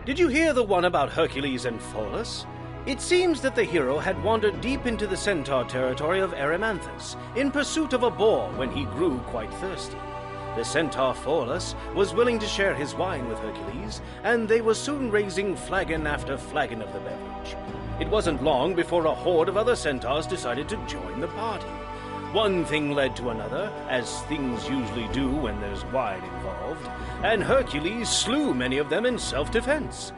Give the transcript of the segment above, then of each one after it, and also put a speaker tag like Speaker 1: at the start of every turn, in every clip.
Speaker 1: Did you hear the one about Hercules and Pholus? It seems that the hero had wandered deep into the Centaur territory of Erymanthus in pursuit of a boar when he grew quite thirsty. The Centaur Pholus was willing to share his wine with Hercules, and they were soon raising flagon after flagon of the beverage. It wasn't long before a horde of other Centaurs decided to join the party. One thing led to another, as things usually do when there's wine involved, and Hercules slew many of them in self-defense.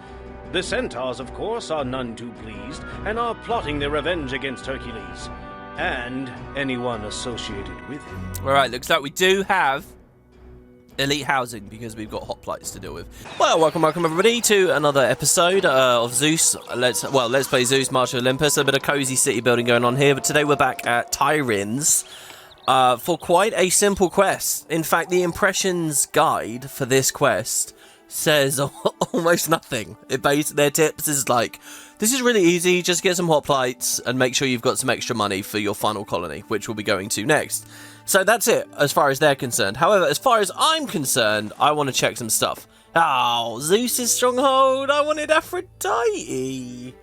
Speaker 1: The Centaurs, of course, are none too pleased, and are plotting their revenge against Hercules, and anyone associated with him.
Speaker 2: Alright, looks like we do have elite housing, because we've got hoplites to deal with. Well, welcome everybody to another episode of Zeus. Let's play Zeus, March of Olympus. A bit of cozy city building going on here, but today we're back at Tyrins for quite a simple quest. In fact, the impressions guide for this quest says almost nothing. Their tips is like, this is really easy, just get some hoplites and make sure you've got some extra money for your final colony, which we'll be going to next. So that's it, as far as they're concerned. However, as far as I'm concerned, I want to check some stuff. Oh, Zeus's stronghold! I wanted Aphrodite!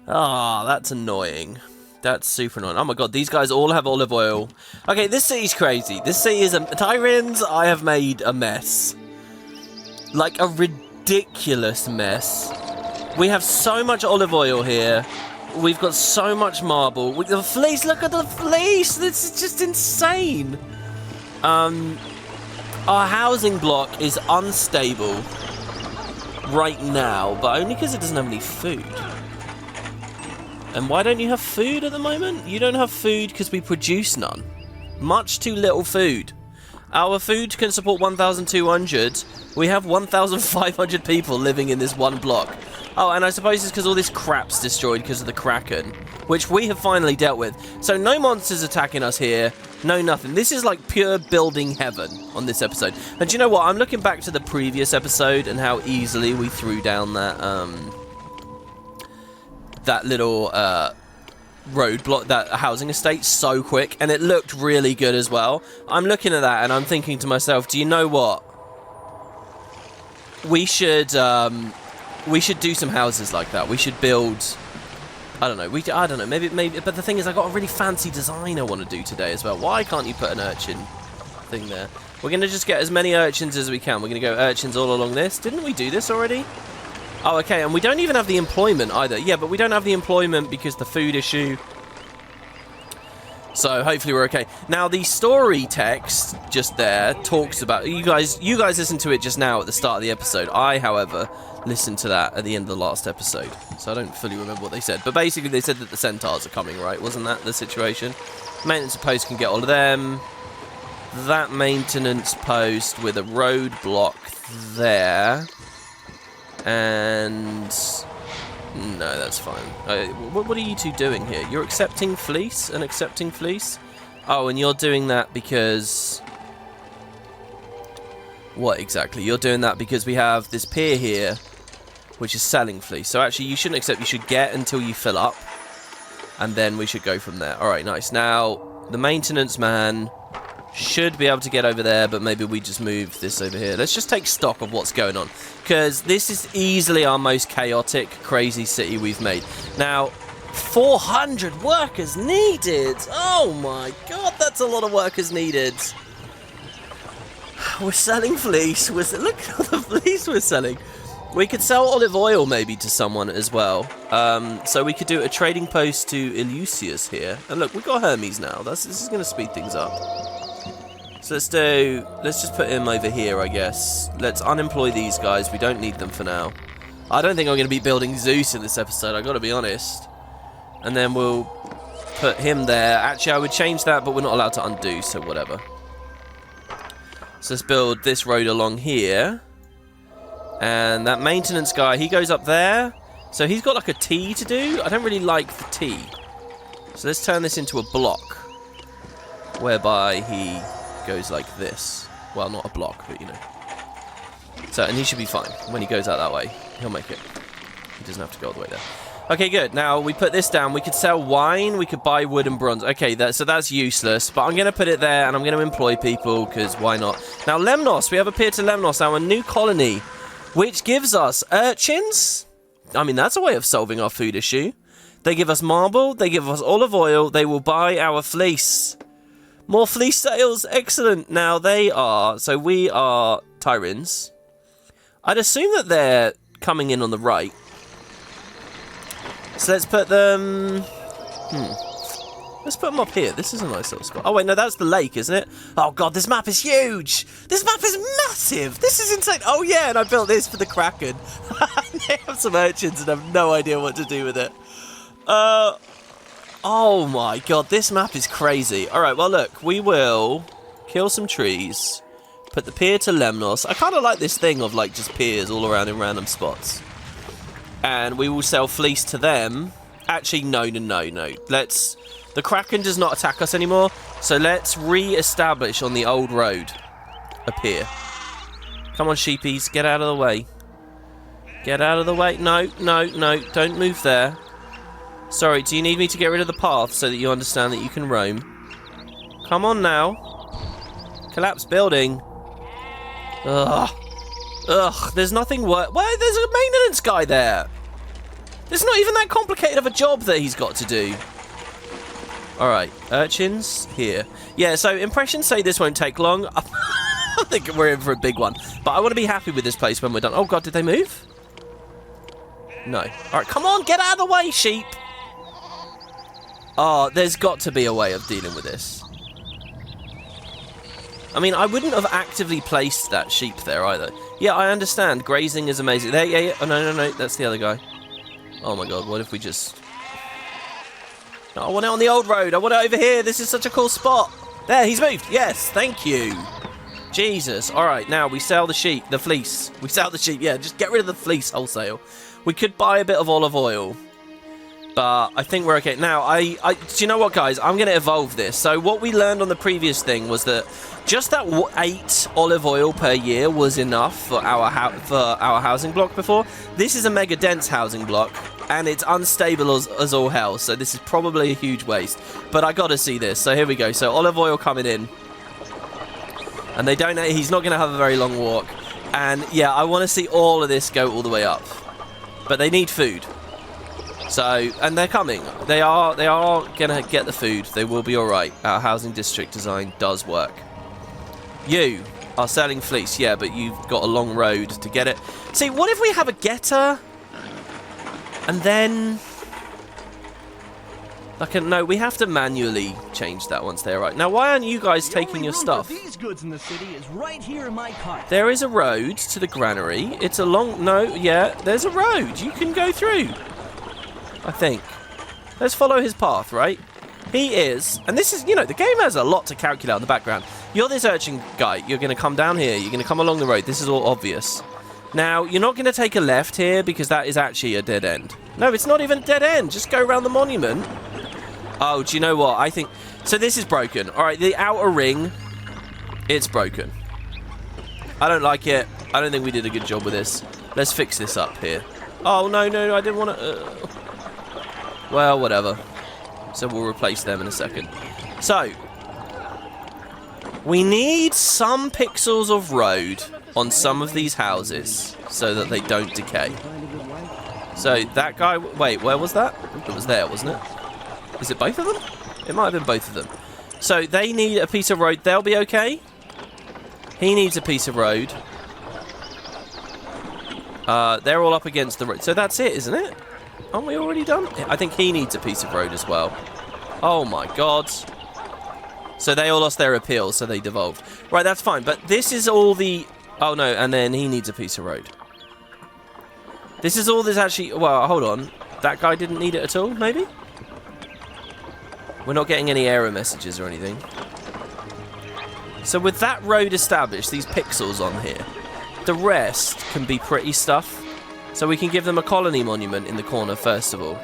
Speaker 2: Ah, that's annoying. That's super annoying. Oh my god, these guys all have olive oil. Okay, this city's crazy. This city is Tyrins, I have made a mess. Like, a ridiculous mess. We have so much olive oil here. We've got so much marble. The fleece, look at the fleece! This is just insane! Our housing block is unstable right now, but only because it doesn't have any food. And why don't you have food at the moment? You don't have food because we produce none. Much too little food. Our food can support 1,200. We have 1,500 people living in this one block. Oh, and I suppose it's because all this crap's destroyed because of the Kraken, which we have finally dealt with. So no monsters attacking us here, no nothing. This is like pure building heaven on this episode. And do you know what? I'm looking back to the previous episode and how easily we threw down that that little roadblock, that housing estate, so quick, and it looked really good as well. I'm looking at that and I'm thinking to myself, do you know what? We should do some houses like that. We should build, I don't know, maybe, but the thing is, I got a really fancy design I want to do today as well. Why can't you put an urchin thing there? We're going to just get as many urchins as we can. We're going to go urchins all along this. Didn't we do this already? Oh, okay, and we don't even have the employment either. Yeah, but we don't have the employment because the food issue. So hopefully we're okay. Now the story text just there talks about, you guys listened to it just now at the start of the episode. I, however, listened to that at the end of the last episode, so I don't fully remember what they said. But basically they said that the Centaurs are coming, right? Wasn't that the situation? Maintenance post can get all of them. That maintenance post with a roadblock there. And no, that's fine. What are you two doing here? You're accepting fleece and accepting fleece? Oh, and you're doing that because... What exactly? You're doing that because we have this pier here, which is selling fleece. So actually, you shouldn't accept. You should get until you fill up, and then we should go from there. All right, nice. Now, the maintenance man should be able to get over there, but maybe we just move this over here. Let's just take stock of what's going on, because this is easily our most chaotic, crazy city we've made. Now, 400 workers needed! Oh my god, that's a lot of workers needed! We're selling fleece. Look at all the fleece we're selling. We could sell olive oil maybe to someone as well. So we could do a trading post to Eleusis here. And look, we've got Hermes now. This is going to speed things up. So let's just put him over here, I guess. Let's unemploy these guys. We don't need them for now. I don't think I'm going to be building Zeus in this episode, I've got to be honest. And then we'll put him there. Actually, I would change that, but we're not allowed to undo, so whatever. So let's build this road along here. And that maintenance guy, he goes up there. So he's got like a T to do. I don't really like the T. So let's turn this into a block, whereby he goes like this. Well, not a block, but you know. So, and he should be fine. When he goes out that way, he'll make it. He doesn't have to go all the way there. Okay, good. Now, we put this down. We could sell wine. We could buy wood and bronze. Okay, so that's useless. But I'm going to put it there, and I'm going to employ people, because why not? Now, Lemnos. We have a pier to Lemnos, our new colony. which gives us urchins. I mean, that's a way of solving our food issue. They give us marble, they give us olive oil, they will buy our fleece. More fleece sales, excellent. Now so we are Tyrins. I'd assume that they're coming in on the right. So let's put them... Let's put them up here. This is a nice little spot. Oh, wait, no, that's the lake, isn't it? Oh, God, this map is huge. This map is massive. This is insane. Oh, yeah, and I built this for the Kraken. They have some urchins and I have no idea what to do with it. Oh, my God, this map is crazy. All right, well, look, we will kill some trees, put the pier to Lemnos. I kind of like this thing of, like, just piers all around in random spots. And we will sell fleece to them. Actually, no. The Kraken does not attack us anymore, so let's re-establish on the old road a pier. Come on, sheepies, get out of the way. Get out of the way. No, don't move there. Sorry, do you need me to get rid of the path so that you understand that you can roam? Come on now. Collapse building. Ugh, there's nothing worse. Well, there's a maintenance guy there. It's not even that complicated of a job that he's got to do. Alright, urchins here. Yeah, so impressions say this won't take long. I think we're in for a big one. But I want to be happy with this place when we're done. Oh, God, did they move? No. Alright, come on, get out of the way, sheep. Oh, there's got to be a way of dealing with this. I mean, I wouldn't have actively placed that sheep there either. Yeah, I understand. Grazing is amazing. There, yeah. Oh, no. That's the other guy. Oh, my God. What if we just... No, I want it on the old road. I want it over here. This is such a cool spot. There, he's moved. Yes, thank you. Jesus. All right, now we sell the sheep, the fleece. We sell the sheep. Yeah, just get rid of the fleece wholesale. We could buy a bit of olive oil, but I think we're okay. Now, do you know what, guys? I'm going to evolve this. So what we learned on the previous thing was that just that 8 olive oil per year was enough for our housing block before. This is a mega dense housing block, and it's unstable as all hell, so this is probably a huge waste. But I gotta see this, so here we go. So olive oil coming in. And they don't know, he's not going to have a very long walk. And yeah, I want to see all of this go all the way up. But they need food. So, and they're coming. They are going to get the food. They will be alright. Our housing district design does work. You are selling fleece, yeah, but you've got a long road to get it. See, what if we have a getter? And then... no, we have to manually change that once they're right. Now, why aren't you guys taking your stuff?
Speaker 3: These goods in the city is right here in my cart.
Speaker 2: There is a road to the granary. It's a long... No, yeah, there's a road. You can go through. I think. Let's follow his path, right? He is... And this is, you know, the game has a lot to calculate in the background. You're this urchin guy. You're going to come down here. You're going to come along the road. This is all obvious. Now, you're not going to take a left here because that is actually a dead end. No, it's not even a dead end. Just go around the monument. Oh, do you know what? I think... So this is broken. All right, the outer ring, it's broken. I don't like it. I don't think we did a good job with this. Let's fix this up here. Oh, no, I didn't want to... Well, whatever. So we'll replace them in a second. So, we need some pixels of road on some of these houses so that they don't decay. So that guy... Wait, where was that? It was there, wasn't it? Is it both of them? It might have been both of them. So they need a piece of road. They'll be okay. He needs a piece of road. They're all up against the road. So that's it, isn't it? Aren't we already done? I think he needs a piece of road as well. Oh my god. So they all lost their appeal, so they devolved. Right, that's fine. But this is all the... Oh no, and then he needs a piece of road. This is all there's actually... Well, hold on. That guy didn't need it at all, maybe? We're not getting any error messages or anything. So with that road established, these pixels on here, the rest can be pretty stuff. So we can give them a colony monument in the corner first of all.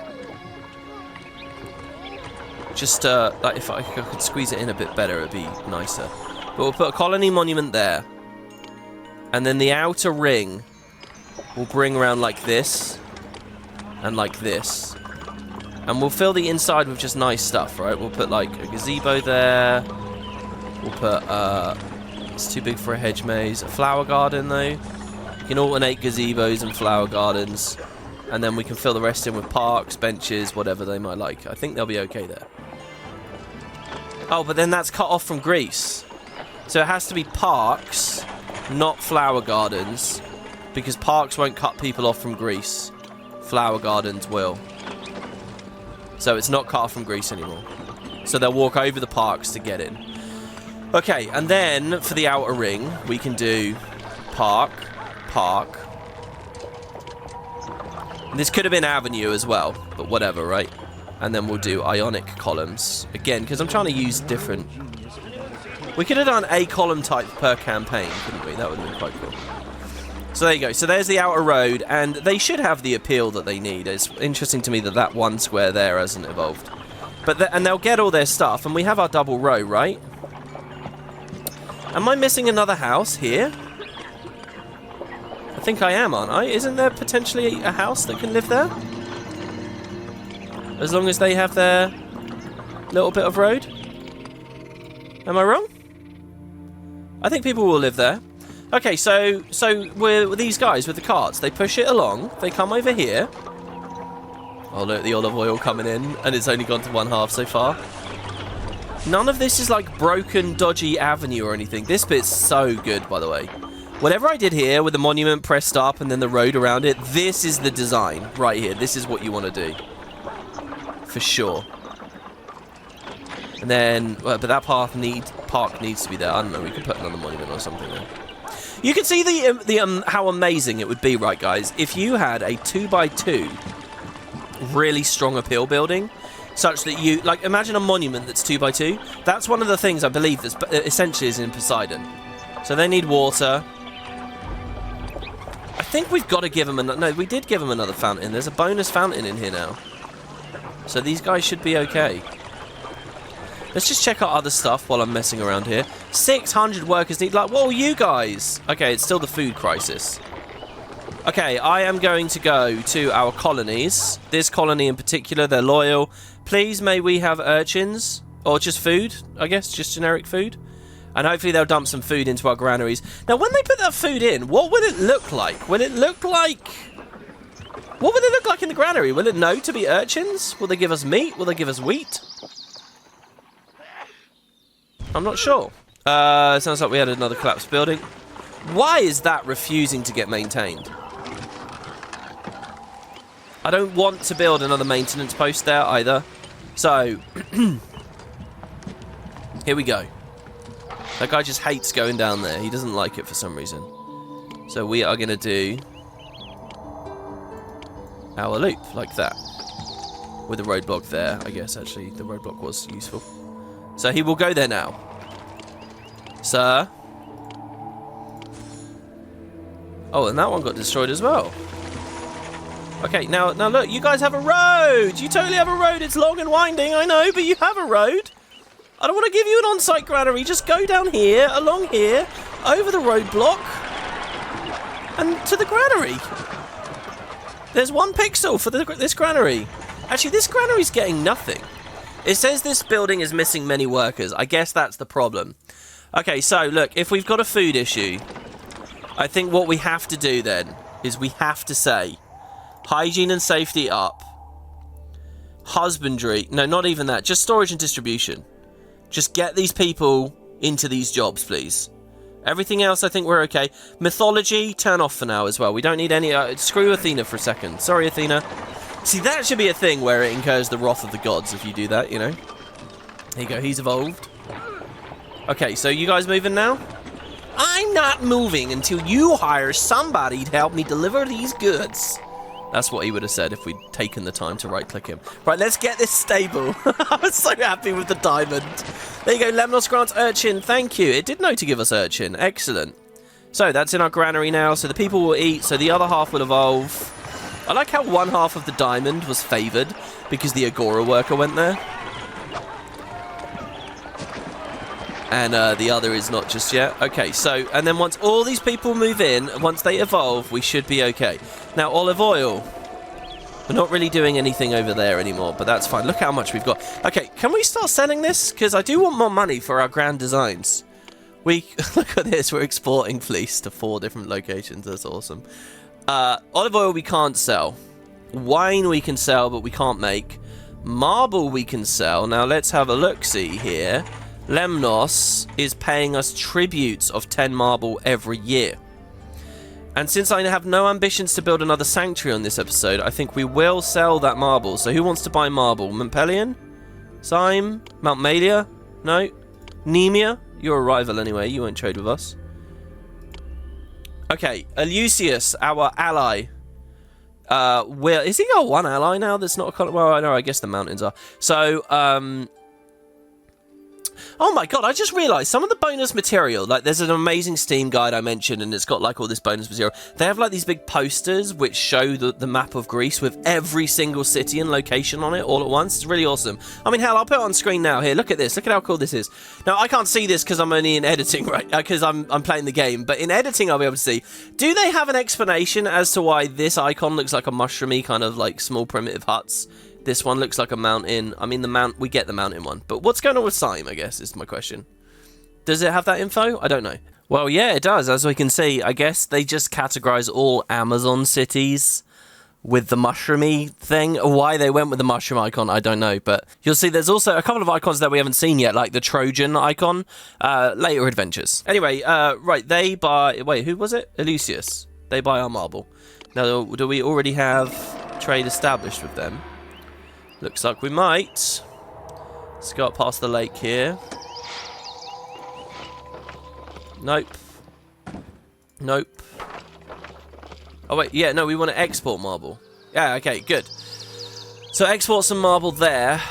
Speaker 2: Just, like if I could squeeze it in a bit better, it'd be nicer. But we'll put a colony monument there. And then the outer ring we'll bring around like this. And like this. And we'll fill the inside with just nice stuff, right? We'll put like a gazebo there. We'll put, it's too big for a hedge maze. A flower garden though. can alternate gazebos and flower gardens, and then we can fill the rest in with parks, benches, whatever they might like. I think they'll be okay there. Oh, but then that's cut off from Greece. So it has to be parks, not flower gardens, because parks won't cut people off from Greece. Flower gardens will. So it's not cut off from Greece anymore. So they'll walk over the parks to get in. Okay, and then for the outer ring, we can do park, park. And this could have been avenue as well, but whatever, right? And then we'll do ionic columns. Again, because I'm trying to use different... We could have done a column type per campaign, couldn't we? That would have been quite cool. So there you go. So there's the outer road, and they should have the appeal that they need. It's interesting to me that that one square there hasn't evolved. But and they'll get all their stuff, and we have our double row, right? Am I missing another house here? I think I am, aren't I? Isn't there potentially a house that can live there? As long as they have their little bit of road? Am I wrong? I think people will live there. Okay, so we're with these guys with the carts. They push it along. They come over here. Oh, look, the olive oil coming in, and it's only gone to 1/2 so far. None of this is like broken, dodgy avenue or anything. This bit's so good, by the way. Whatever I did here with the monument pressed up and then the road around it, this is the design right here. This is what you want to do. For sure. And then, well, but that park needs to be there. I don't know, we could put another monument or something there. You can see how amazing it would be, right, guys, if you had a 2x2 really strong appeal building, such that you, like, imagine a monument that's 2x2. That's one of the things I believe that's essentially is in Poseidon. So they need water. I think we've got to give them another... No, we did give them another fountain. There's a bonus fountain in here now. So these guys should be okay. Let's just check out other stuff while I'm messing around here. 600 workers need... Like, whoa, you guys! Okay, it's still the food crisis. Okay, I am going to go to our colonies. This colony in particular, they're loyal. Please, may we have urchins? Or just food, I guess, just generic food. And hopefully they'll dump some food into our granaries. Now, when they put that food in, what will it look like? Will it look like... What will it look like in the granary? Will it know to be urchins? Will they give us meat? Will they give us wheat? I'm not sure. Sounds like we had another collapsed building. Why is that refusing to get maintained? I don't want to build another maintenance post there either. So, here we go. That guy just hates going down there. He doesn't like it for some reason. So we are going to do our loop like that. With a roadblock there, I guess, actually. The roadblock was useful. So he will go there now. Sir. Oh, and that one got destroyed as well. Okay, now look, you guys have a road. You totally have a road. It's long and winding, I know, but you have a road. I don't want to give you an on-site granary. Just go down here, along here, over the roadblock, and to the granary. There's 1 pixel for this granary. Actually, this granary's getting nothing. It says this building is missing many workers. I guess that's the problem. Okay, so look, if we've got a food issue, I think what we have to do then is we have to say hygiene and safety up. Husbandry. No, not even that. Just storage and distribution. Just get these people into these jobs, please. Everything else, I think we're okay. Mythology, turn off for now as well. We don't need any... screw Athena for a second. Sorry, Athena. See, that should be a thing where it incurs the wrath of the gods if you do that, you know. There you go, he's evolved. Okay, so you guys moving now? I'm not moving until you hire somebody to help me deliver these goods. That's what he would have said if we'd taken the time to right-click him. Right, let's get this stable. I was so happy with the diamond. There you go, Lemnos grants urchin. Thank you. It did know to give us urchin. Excellent. So that's in our granary now. So the people will eat. So the other half will evolve. I like how 1/2 of the diamond was favoured because the Agora worker went there. And the other is not just yet. Okay, so, and then once all these people move in, once they evolve, we should be okay. Now, olive oil. We're not really doing anything over there anymore, but that's fine. Look how much we've got. Okay, can we start selling this? Because I do want more money for our grand designs. Look at this. We're exporting fleece to 4 different locations. That's awesome. Olive oil we can't sell. Wine we can sell, but we can't make. Marble we can sell. Now let's have a look-see here. Lemnos is paying us tributes of 10 marble every year. And since I have no ambitions to build another sanctuary on this episode, I think we will sell that marble. So who wants to buy marble? Montpellier? Syme? Mount Malia? No? Nemea? You're a rival anyway. You won't trade with us. Okay. Eleusis, our ally. Is he got one ally now that's not a colony? Well, no, I guess the mountains are. So, oh my god, I just realised some of the bonus material, like there's an amazing Steam guide I mentioned and it's got like all this bonus material. They have like these big posters which show the map of Greece with every single city and location on it all at once. It's really awesome. I mean, hell, I'll put it on screen now. Here, look at this. Look at how cool this is. Now, I can't see this because I'm only in editing, right? Because I'm playing the game. But in editing, I'll be able to see. Do they have an explanation as to why this icon looks like a mushroomy kind of like small primitive huts? This one looks like a mountain. I mean, we get the mountain one. But what's going on with Syme, I guess, is my question. Does it have that info? I don't know. Well, yeah, it does. As we can see, I guess they just categorize all Amazon cities with the mushroomy thing. Why they went with the mushroom icon, I don't know. But you'll see there's also a couple of icons that we haven't seen yet, like the Trojan icon. Later adventures. Anyway, right, they buy... Wait, who was it? Eleusis. They buy our marble. Now, do we already have trade established with them? Looks like we might. Let's go up past the lake here. Nope. Nope. Oh, wait. Yeah, no, we want to export marble. Yeah, okay, good. So export some marble there.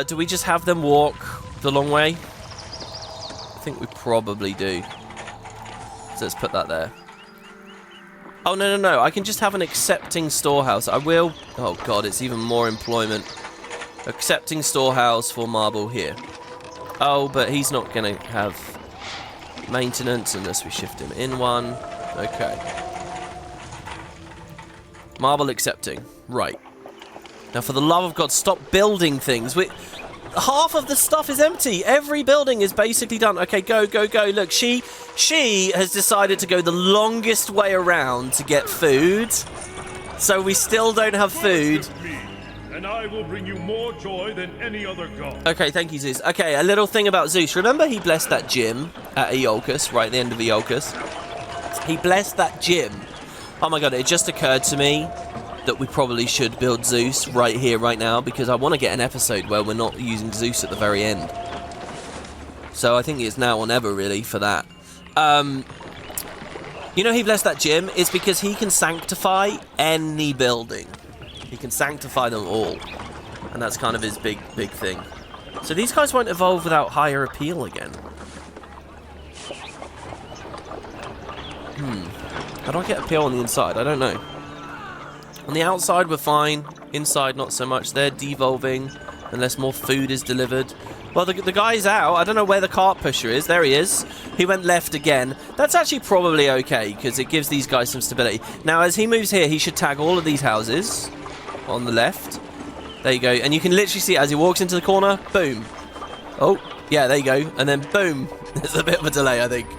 Speaker 2: Do we just have them walk the long way? I think we probably do. So let's put that there. Oh, no. I can just have an accepting storehouse. I will... Oh, God, it's even more employment. Accepting storehouse for marble here. Oh, but he's not going to have maintenance unless we shift him in one. Okay. Marble accepting. Right. Now, for the love of God, stop building things. Half of the stuff is empty. Every building is basically done. Okay, go. Look, she has decided to go the longest way around to get food. So we still don't have food.
Speaker 4: And I will bring you more joy than any other god.
Speaker 2: Okay, thank you, Zeus. Okay, a little thing about Zeus. Remember he blessed that gym at Iolcus, right at the end of Iolcus? He blessed that gym. Oh my god, it just occurred to me that we probably should build Zeus right here, right now, because I want to get an episode where we're not using Zeus at the very end. So I think it's now or never, really, for that. You know he blessed that gym? It's because he can sanctify any building. He can sanctify them all. And that's kind of his big thing. So these guys won't evolve without higher appeal again. How do I get appeal on the inside? I don't know. On the outside, we're fine. Inside, not so much. They're devolving unless more food is delivered. Well, the guy's out. I don't know where the cart pusher is. There he is. He went left again. That's actually probably okay, because it gives these guys some stability. Now, as he moves here, he should tag all of these houses on the left. There you go. And you can literally see as he walks into the corner, boom. Oh, yeah, there you go. And then boom. There's a bit of a delay, I think.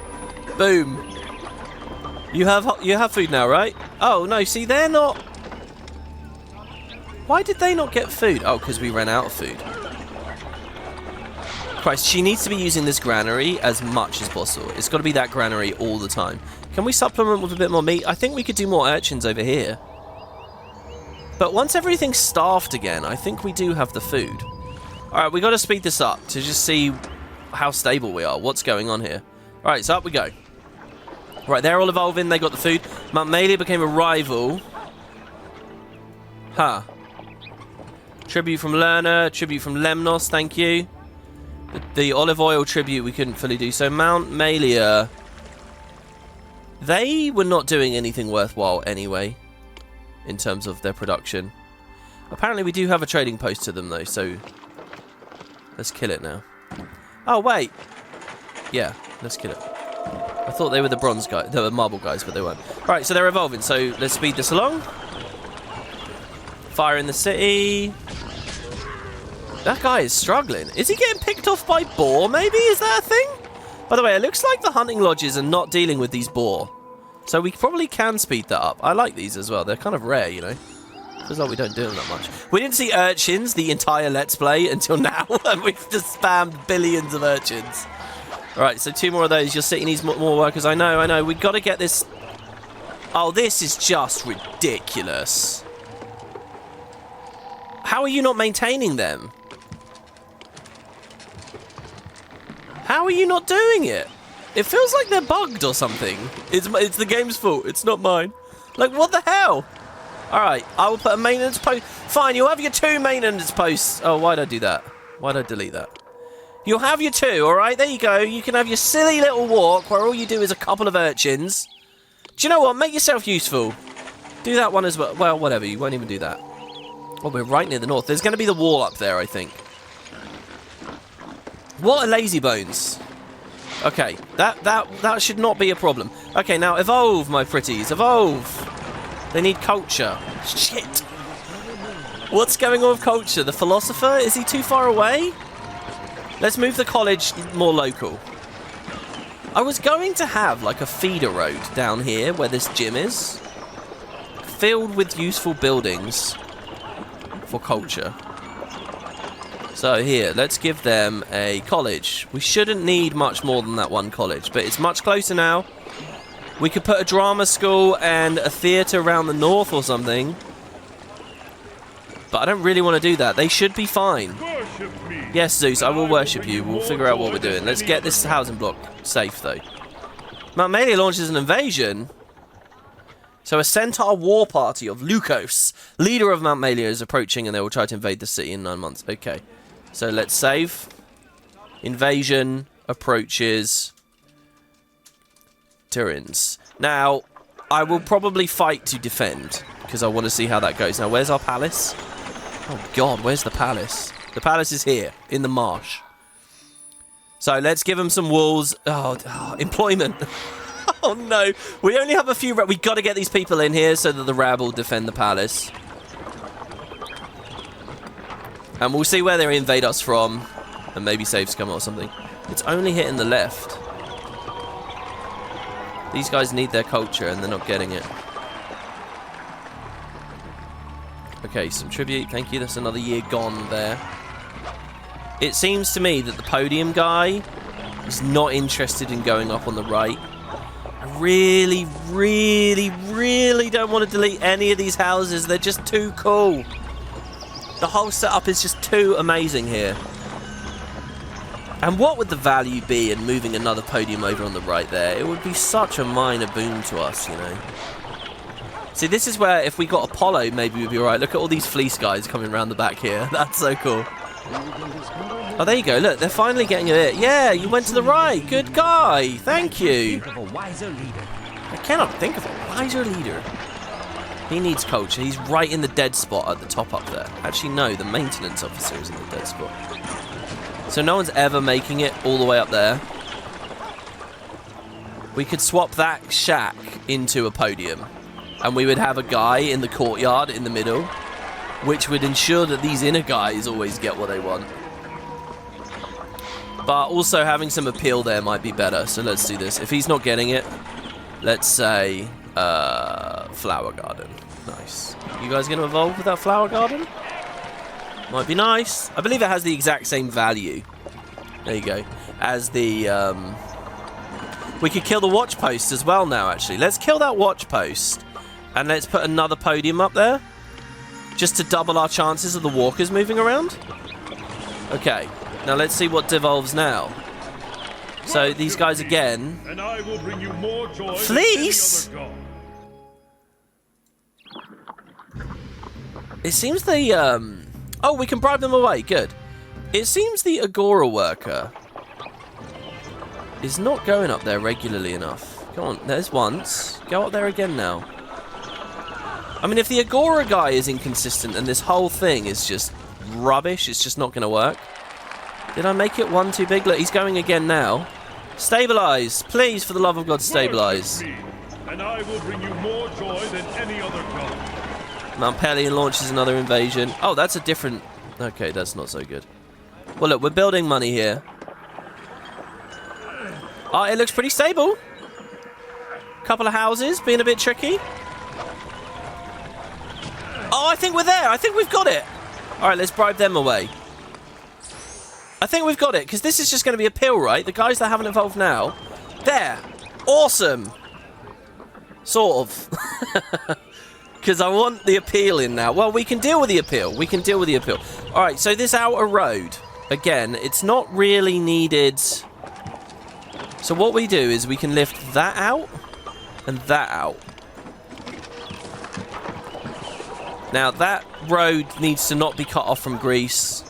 Speaker 2: Boom. You have food now, right? Oh, no, see, they're not... Why did they not get food? Oh, because we ran out of food. Christ, she needs to be using this granary as much as possible. It's got to be that granary all the time. Can we supplement with a bit more meat? I think we could do more urchins over here. But once everything's staffed again, I think we do have the food. Alright, we got to speed this up to just see how stable we are. What's going on here? Alright, so up we go. Right, they're all evolving. They got the food. Mount Malia became a rival. Huh. Tribute from Lerner. Tribute from Lemnos. Thank you. The olive oil tribute we couldn't fully do. So Mount Malia... They were not doing anything worthwhile anyway, in terms of their production. Apparently we do have a trading post to them though, so... Let's kill it now. Oh, wait! Yeah, let's kill it. I thought they were the bronze guys, the marble guys, but they weren't. Right, so they're evolving, so let's speed this along. Fire in the city. That guy is struggling. Is he getting picked off by boar, maybe? Is that a thing? By the way, it looks like the hunting lodges are not dealing with these boar. So we probably can speed that up. I like these as well. They're kind of rare, you know. Feels like we don't do them that much. We didn't see urchins the entire Let's Play until now. And we've just spammed billions of urchins. Alright, so 2 more of those. Your city needs more workers. I know. We've got to get this... Oh, this is just ridiculous. How are you not maintaining them? How are you not doing it? It feels like they're bugged or something. It's the game's fault. It's not mine. Like, what the hell? Alright, I will put a maintenance post. Fine, you'll have your 2 maintenance posts. Oh, why'd I do that? Why'd I delete that? You'll have your 2, alright? There you go. You can have your silly little walk where all you do is a couple of urchins. Do you know what? Make yourself useful. Do that one as well. Well, whatever. You won't even do that. Oh, we're right near the north. There's going to be the wall up there, I think. What are lazy bones? Okay, that should not be a problem. Okay, now evolve, my pretties. Evolve. They need culture. Shit. What's going on with culture? The philosopher? Is he too far away? Let's move the college more local. I was going to have like a feeder road down here where this gym is, filled with useful buildings for culture. So here, let's give them a college. We shouldn't need much more than that one college, but it's much closer now. We could put a drama school and a theatre around the north or something. But I don't really want to do that. They should be fine. Yes, Zeus, I will worship you. We'll figure out what we're doing. Let's get this housing block safe, though. Mount Melia launches an invasion. So a Centaur war party of Lukos, leader of Mount Melia, is approaching and they will try to invade the city in 9 months. Okay. So let's save. Invasion approaches Turins. Now, I will probably fight to defend because I want to see how that goes. Now, where's our palace? Oh, God, where's the palace? The palace is here in the marsh. So let's give them some walls. Oh, employment. Oh, no. We only have a few. We got to get these people in here so that the rabble defend the palace. And we'll see where they invade us from. And maybe saves come or something. It's only hitting the left. These guys need their culture and they're not getting it. Okay, some tribute. Thank you. That's another year gone there. It seems to me that the podium guy is not interested in going up on the right. I really, really, really don't want to delete any of these houses. They're just too cool. The whole setup is just too amazing here. And what would the value be in moving another podium over on the right there? It would be such a minor boon to us, you know. See, this is where if we got Apollo, maybe we'd be alright. Look at all these fleece guys coming around the back here. That's so cool. Oh, there you go. Look, they're finally getting it. Yeah, you went to the right. Good guy. Thank you. I cannot think of a wiser leader. He needs culture. He's right in the dead spot at the top up there. Actually, no, the maintenance officer is in the dead spot. So no one's ever making it all the way up there. We could swap that shack into a podium. And we would have a guy in the courtyard in the middle, which would ensure that these inner guys always get what they want. But also having some appeal there might be better. So let's do this. If he's not getting it, let's say flower garden. Nice. You guys going to evolve with that flower garden? Might be nice. I believe it has the exact same value. There you go. As the... we could kill the watch post as well now, actually. Let's kill that watch post. And let's put another podium up there. Just to double our chances of the walkers moving around. Okay. Now let's see what devolves now. So these guys again.
Speaker 4: And I will bring you more joy.
Speaker 2: Fleece? It seems the oh, we can bribe them away. Good. It seems the Agora worker is not going up there regularly enough. Come on, there's once. Go up there again now. I mean, if the Agora guy is inconsistent and this whole thing is just rubbish, it's just not going to work. Did I make it one too big? Look, he's going again now. Stabilize. Please, for the love of God, stabilize.
Speaker 4: And I will bring you more joy than any other god.
Speaker 2: Mount Pelion launches another invasion. Oh, that's a different... Okay, that's not so good. Well, look, we're building money here. Oh, it looks pretty stable. Couple of houses being a bit tricky. Oh, I think we're there. I think we've got it. All right, let's bribe them away. I think we've got it, because this is just going to be a pill, right? The guys that haven't evolved now. There. Awesome. Sort of. Because I want the appeal in now. Well, we can deal with the appeal. We can deal with the appeal. All right, so this outer road, again, it's not really needed. So what we do is we can lift that out and that out. Now, that road needs to not be cut off from Greece.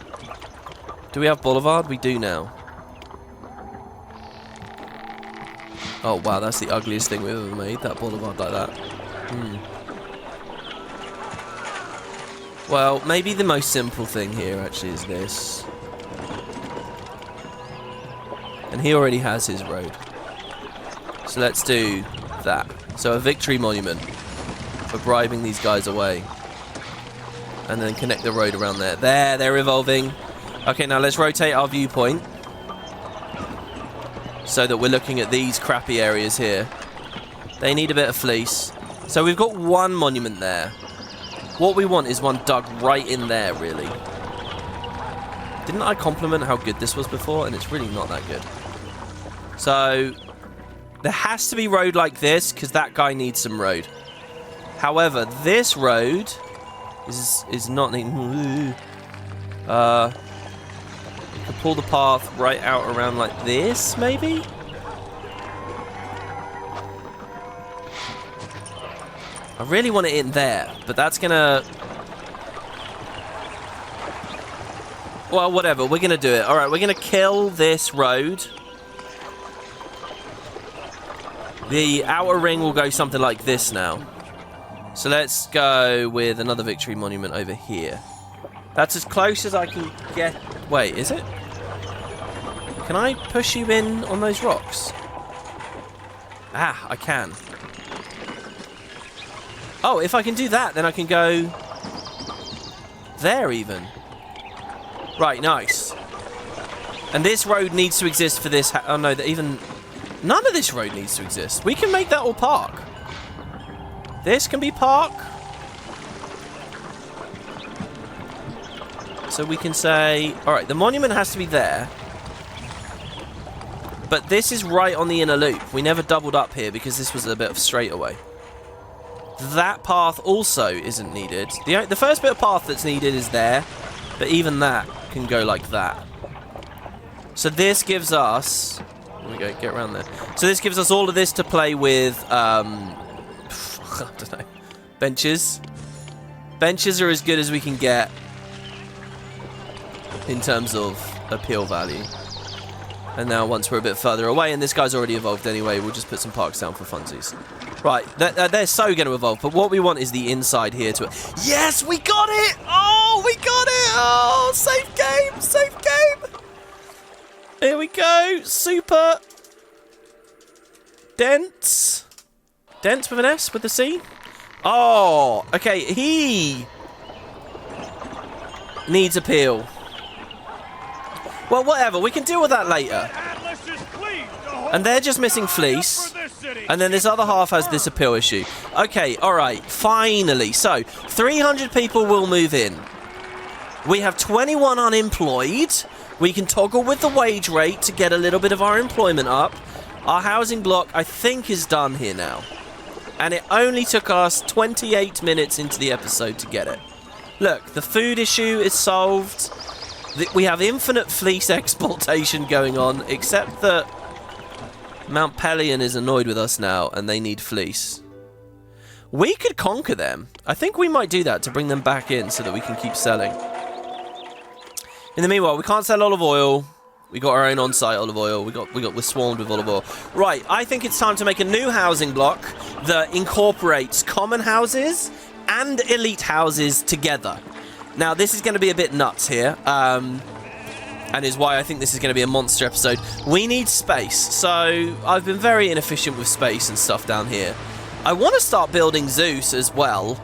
Speaker 2: Do we have Boulevard? We do now. Oh, wow, that's the ugliest thing we've ever made, that Boulevard like that. Well, maybe the most simple thing here actually is this. And he already has his road. So let's do that. So a victory monument for bribing these guys away. And then connect the road around there. There, they're evolving. Okay, now let's rotate our viewpoint. So that we're looking at these crappy areas here. They need a bit of fleece. So we've got one monument there. What we want is one dug right in there, really. Didn't I compliment how good this was before? And it's really not that good. So, there has to be road like this, because that guy needs some road. However, this road is not needed. You could pull the path right out around like this, maybe? I really want it in there, but that's gonna... Well, whatever, we're gonna do it. Alright, we're gonna kill this road. The outer ring will go something like this now. So let's go with another victory monument over here. That's as close as I can get... Wait, is it? Can I push you in on those rocks? Ah, I can. Oh, if I can do that, then I can go there even. Right, nice. And this road needs to exist for this. Oh no, even none of this road needs to exist. We can make that all park. This can be park. So we can say, all right, the monument has to be there. But this is right on the inner loop. We never doubled up here because this was a bit of straightaway. That path also isn't needed. The first bit of path that's needed is there, but even that can go like that. So this gives us... There we go, get around there. So this gives us all of this to play with, I don't know, benches. Benches are as good as we can get in terms of appeal value. And now once we're a bit further away, and this guy's already evolved anyway, we'll just put some parks down for funsies. Right, they're so going to evolve, but what we want is the inside here to... Yes, we got it! Oh, we got it! Oh, safe game, safe game! Here we go, super... Dents. Dents with an S, with the C? Oh, okay, he... needs appeal. Well, whatever, we can deal with that later. And they're just missing fleece. And then this other half has this appeal issue. Okay, alright, finally. So, 300 people will move in. We have 21 unemployed. We can toggle with the wage rate to get a little bit of our employment up. Our housing block, I think, is done here now. And it only took us 28 minutes into the episode to get it. Look, the food issue is solved. We have infinite fleece exploitation going on, except that Mount Pelion is annoyed with us now, and they need fleece. We could conquer them. I think we might do that to bring them back in so that we can keep selling. In the meanwhile, we can't sell olive oil. We got our own on-site olive oil. We're swarmed with olive oil. Right, I think it's time to make a new housing block that incorporates common houses and elite houses together. Now, this is going to be a bit nuts here, and is why I think this is going to be a monster episode. We need space, so I've been very inefficient with space and stuff down here. I want to start building Zeus as well,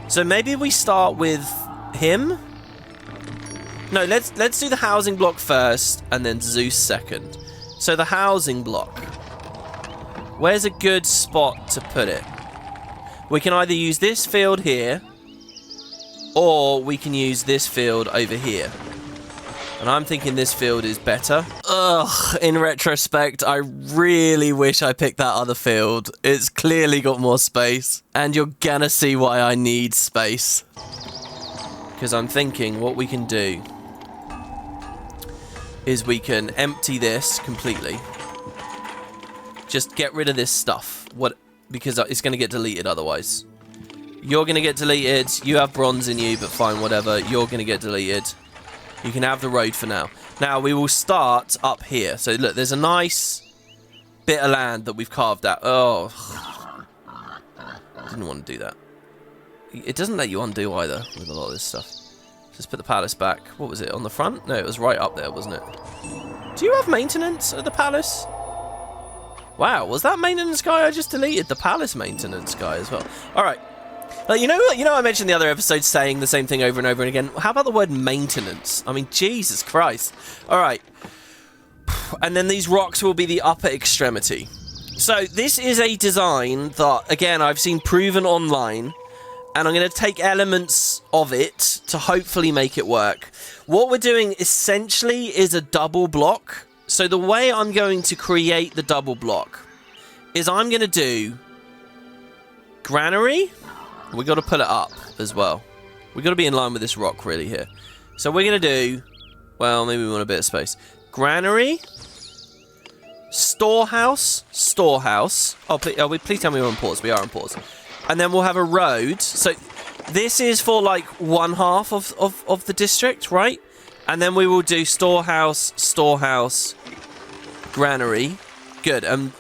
Speaker 2: so maybe we start with him? No, let's do the housing block first, and then Zeus second. So the housing block. Where's a good spot to put it? We can either use this field here, or we can use this field over here. And I'm thinking this field is better. Ugh, in retrospect, I really wish I picked that other field. It's clearly got more space. And you're gonna see why I need space. Because I'm thinking what we can do is we can empty this completely. Just get rid of this stuff. Because it's going to get deleted otherwise. You're going to get deleted. You have bronze in you, but fine, whatever. You're going to get deleted. You can have the road for now. Now, we will start up here. So, look, there's a nice bit of land that we've carved out. Oh. Didn't want to do that. It doesn't let you undo either with a lot of this stuff. Just put the palace back. What was it, on the front? No, it was right up there, wasn't it? Do you have maintenance at the palace? Wow, was that maintenance guy I just deleted? The palace maintenance guy as well. Alright. You know I mentioned the other episode saying the same thing over and over and again. How about the word maintenance? I mean, Jesus Christ. Alright. And then these rocks will be the upper extremity. So, this is a design that, again, I've seen proven online. And I'm going to take elements of it to hopefully make it work. What we're doing essentially is a double block. So the way I'm going to create the double block is I'm going to do granary. We got to put it up as well. We got to be in line with this rock really here. So we're going to do, well, maybe we want a bit of space. Granary, storehouse. Oh, please tell me we're on pause. We are on pause. And then we'll have a road. So this is for like one half of the district, right? And then we will do storehouse, granary. Good. And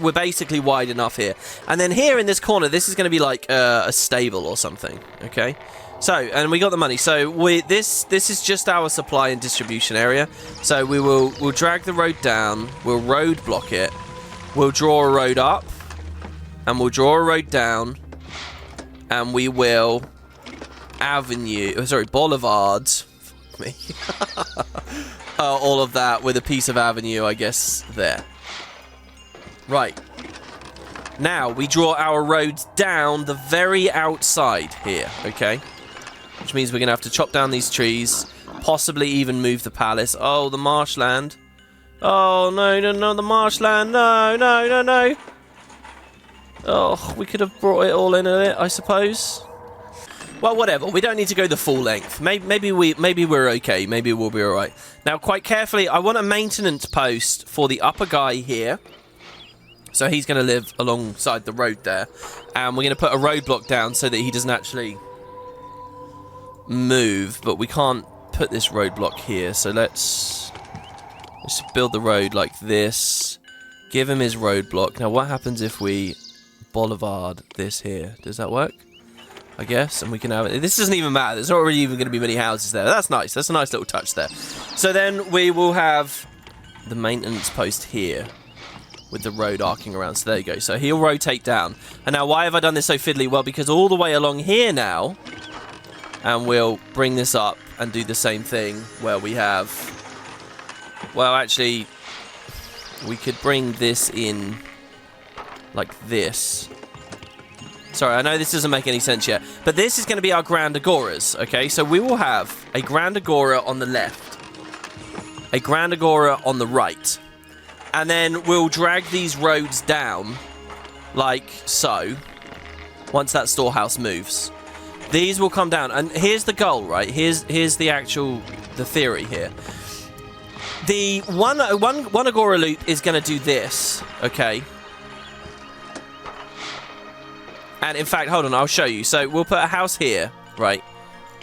Speaker 2: we're basically wide enough here. And then here in this corner, this is going to be like a stable or something. Okay. So, and we got the money. So this is just our supply and distribution area. So we'll drag the road down. We'll road block it. We'll draw a road up. And we'll draw a road down. And we will boulevard. Me. All of that with a piece of avenue, I guess, there. Right. Now, we draw our roads down the very outside here, okay? Which means we're going to have to chop down these trees, possibly even move the palace. Oh, the marshland. Oh, no, the marshland. No. Oh, we could have brought it all in it, I suppose. Well, whatever. We don't need to go the full length. Maybe we're okay. Maybe we'll be all right. Now, quite carefully, I want a maintenance post for the upper guy here. So he's going to live alongside the road there. And we're going to put a roadblock down so that he doesn't actually move. But we can't put this roadblock here. So let's build the road like this. Give him his roadblock. Now, what happens if we boulevard this here? Does that work? I guess, and we can have it. This doesn't even matter. There's not really even going to be many houses there. That's nice. That's a nice little touch there. So then we will have the maintenance post here with the road arcing around. So there you go. So he'll rotate down. And now why have I done this so fiddly? Well, because all the way along here now, and we'll bring this up and do the same thing where we have, well, actually, we could bring this in like this. Sorry, I know this doesn't make any sense yet, but this is going to be our Grand Agoras, okay? So we will have a Grand Agora on the left, a Grand Agora on the right, and then we'll drag these roads down like so once that storehouse moves. These will come down, and here's the goal, right? Here's the theory here. The one Agora loop is going to do this, okay? And in fact, hold on, I'll show you. So we'll put a house here, right?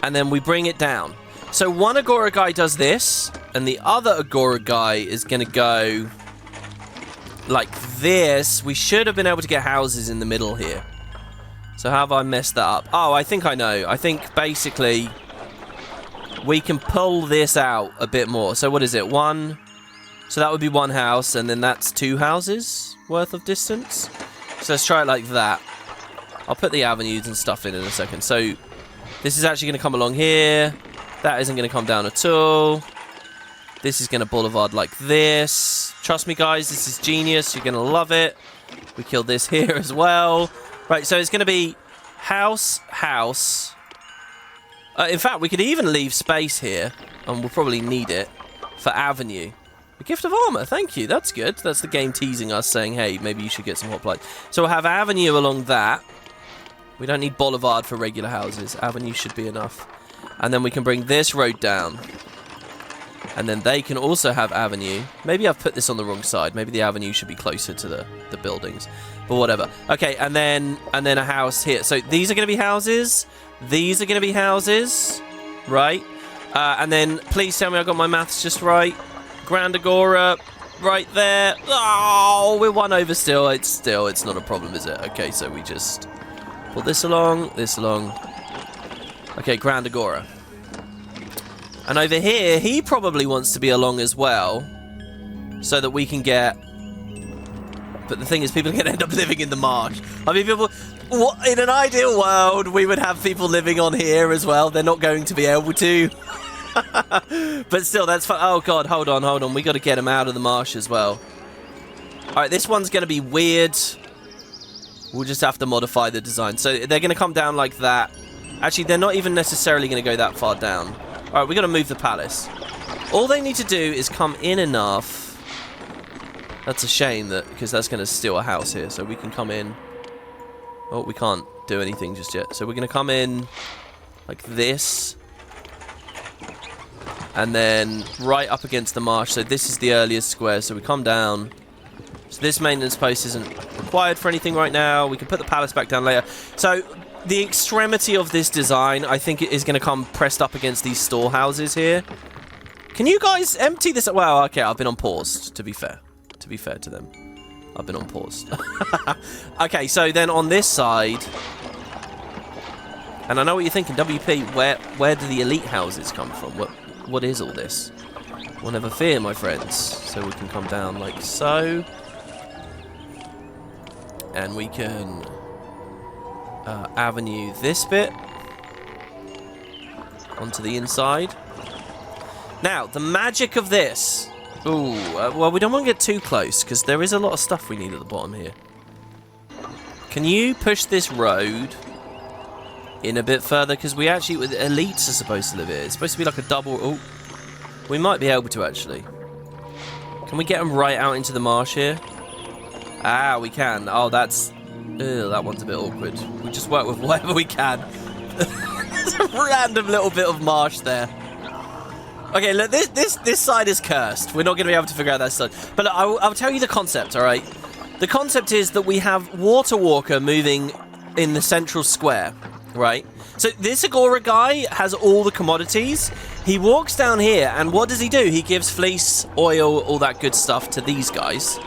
Speaker 2: And then we bring it down. So one Agora guy does this, and the other Agora guy is going to go like this. We should have been able to get houses in the middle here. So how have I messed that up? Oh, I think I know. I think basically we can pull this out a bit more. So what is it? One. So that would be one house, and then that's two houses worth of distance. So let's try it like that. I'll put the avenues and stuff in a second. So this is actually going to come along here. That isn't going to come down at all. This is going to boulevard like this. Trust me, guys, this is genius. You're going to love it. We killed this here as well. Right, so it's going to be house, house. In fact, we could even leave space here, and we'll probably need it, for avenue. A gift of armor, thank you. That's good. That's the game teasing us, saying, hey, maybe you should get some hoplites. So we'll have avenue along that. We don't need boulevard for regular houses. Avenue should be enough. And then we can bring this road down. And then they can also have avenue. Maybe I've put this on the wrong side. Maybe the avenue should be closer to the buildings. But whatever. Okay, and then a house here. So these are going to be houses. These are going to be houses. Right? And then please tell me I got my maths just right. Grand Agora right there. Oh, we're one over still. It's not a problem, is it? Okay, so we just pull this along, this along. Okay, Grand Agora. And over here, he probably wants to be along as well, so that we can get... But the thing is, people are going to end up living in the marsh. I mean, people... What, in an ideal world, we would have people living on here as well. They're not going to be able to. But still, that's fun. Oh, God, hold on. We got to get them out of the marsh as well. All right, this one's going to be weird. We'll just have to modify the design. So they're going to come down like that. Actually, they're not even necessarily going to go that far down. All right, we got to move the palace. All they need to do is come in enough. That's a shame, that because that's going to steal a house here. So we can come in. Oh, we can't do anything just yet. So we're going to come in like this. And then right up against the marsh. So this is the earliest square. So we come down. So this maintenance post isn't required for anything right now. We can put the palace back down later. So the extremity of this design, I think, is going to come pressed up against these storehouses here. Can you guys empty this? Well, okay, I've been on pause, to be fair. To be fair to them. I've been on pause. Okay, so then on this side... And I know what you're thinking, WP, where do the elite houses come from? What is all this? Well, never fear, my friends. So we can come down like so. And we can avenue this bit onto the inside. Now, the magic of this... Ooh, well, we don't want to get too close, because there is a lot of stuff we need at the bottom here. Can you push this road in a bit further? Because we actually... Elites are supposed to live here. It's supposed to be like a double... Oh, we might be able to, actually. Can we get them right out into the marsh here? Ah, we can. Oh, that's... Ew, that one's a bit awkward. We just work with whatever we can. There's a random little bit of marsh there. Okay, look, this side is cursed. We're not going to be able to figure out that side. But look, I'll tell you the concept, all right? The concept is that we have Water Walker moving in the central square, right? So this Agora guy has all the commodities. He walks down here, and what does he do? He gives fleece, oil, all that good stuff to these guys.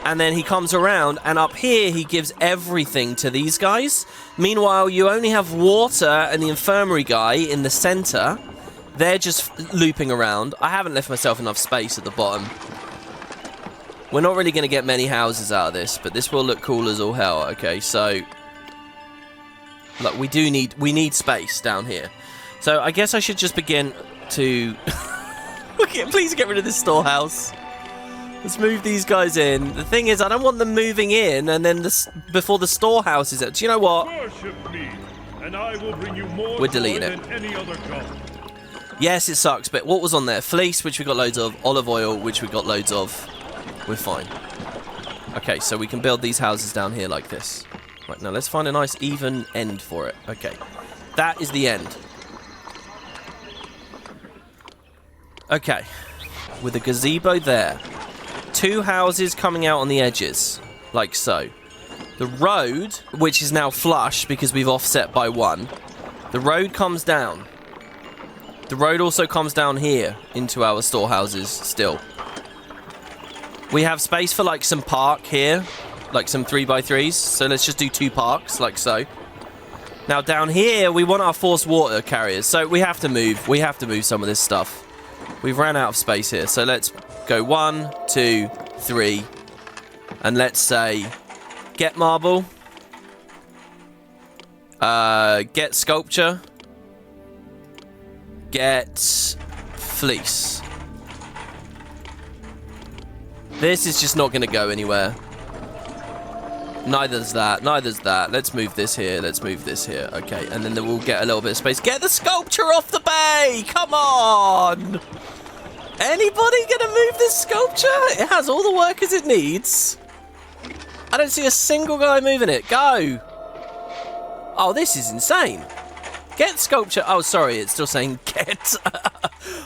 Speaker 2: And then he comes around, and up here he gives everything to these guys. Meanwhile, you only have water and the infirmary guy in the center. They're just looping around. I haven't left myself enough space at the bottom. We're not really going to get many houses out of this, but this will look cool as all hell. Okay, so... Look, we need space down here. So I guess I should just begin to... Okay, please get rid of this storehouse. Let's move these guys in. The thing is, I don't want them moving in and then before the storehouse is out. Do you know what?
Speaker 4: Worship me, and I will bring you more
Speaker 2: We're deleting
Speaker 4: joy
Speaker 2: it.
Speaker 4: than any other god.
Speaker 2: Yes, it sucks, but what was on there? Fleece, which we got loads of. Olive oil, which we got loads of. We're fine. Okay, so we can build these houses down here like this. Right, now let's find a nice even end for it. Okay, that is the end. Okay, with a gazebo there. 2 houses coming out on the edges, like so. The road, which is now flush because we've offset by 1. The road comes down. The road also comes down here into our storehouses still. We have space for like some park here, like some 3x3s. So let's just do 2 parks like so. Now down here, we want our forced water carriers. So we have to move. We have to move some of this stuff. We've ran out of space here. So let's go 1, 2, 3. And let's say, get marble. Get sculpture. Get fleece. This is just not going to go anywhere. Neither's that. Neither's that. Let's move this here. Let's move this here. Okay, and then we'll get a little bit of space. Get the sculpture off the bay! Come on! Anybody going to move this sculpture? It has all the workers it needs. I don't see a single guy moving it. Go! Oh, this is insane. Get sculpture. Oh, sorry. It's still saying get.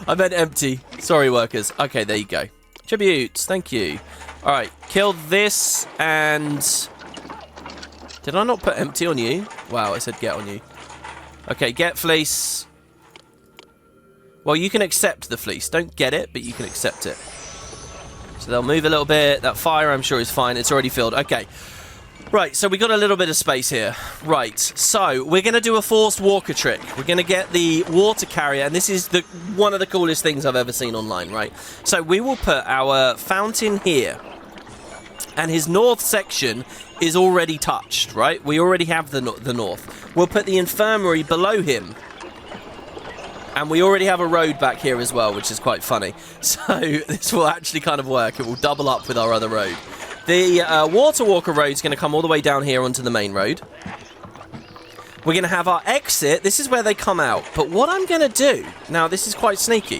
Speaker 2: I meant empty. Sorry, workers. Okay, there you go. Tributes. Thank you. All right. Kill this and... Did I not put empty on you? Wow, I said get on you. Okay, get fleece. Well, you can accept the fleece. Don't get it, but you can accept it. So they'll move a little bit. That fire, I'm sure, is fine. It's already filled. Okay. Right, so we got a little bit of space here. Right, so we're going to do a forced walker trick. We're going to get the water carrier, and this is one of the coolest things I've ever seen online, right? So we will put our fountain here, and his north section is already touched, right? We already have the north. We'll put the infirmary below him, and we already have a road back here as well, which is quite funny. So this will actually kind of work. It will double up with our other road. The water walker road is going to come all the way down here onto the main road. We're going to have our exit. This is where they come out. But what I'm going to do, now this is quite sneaky.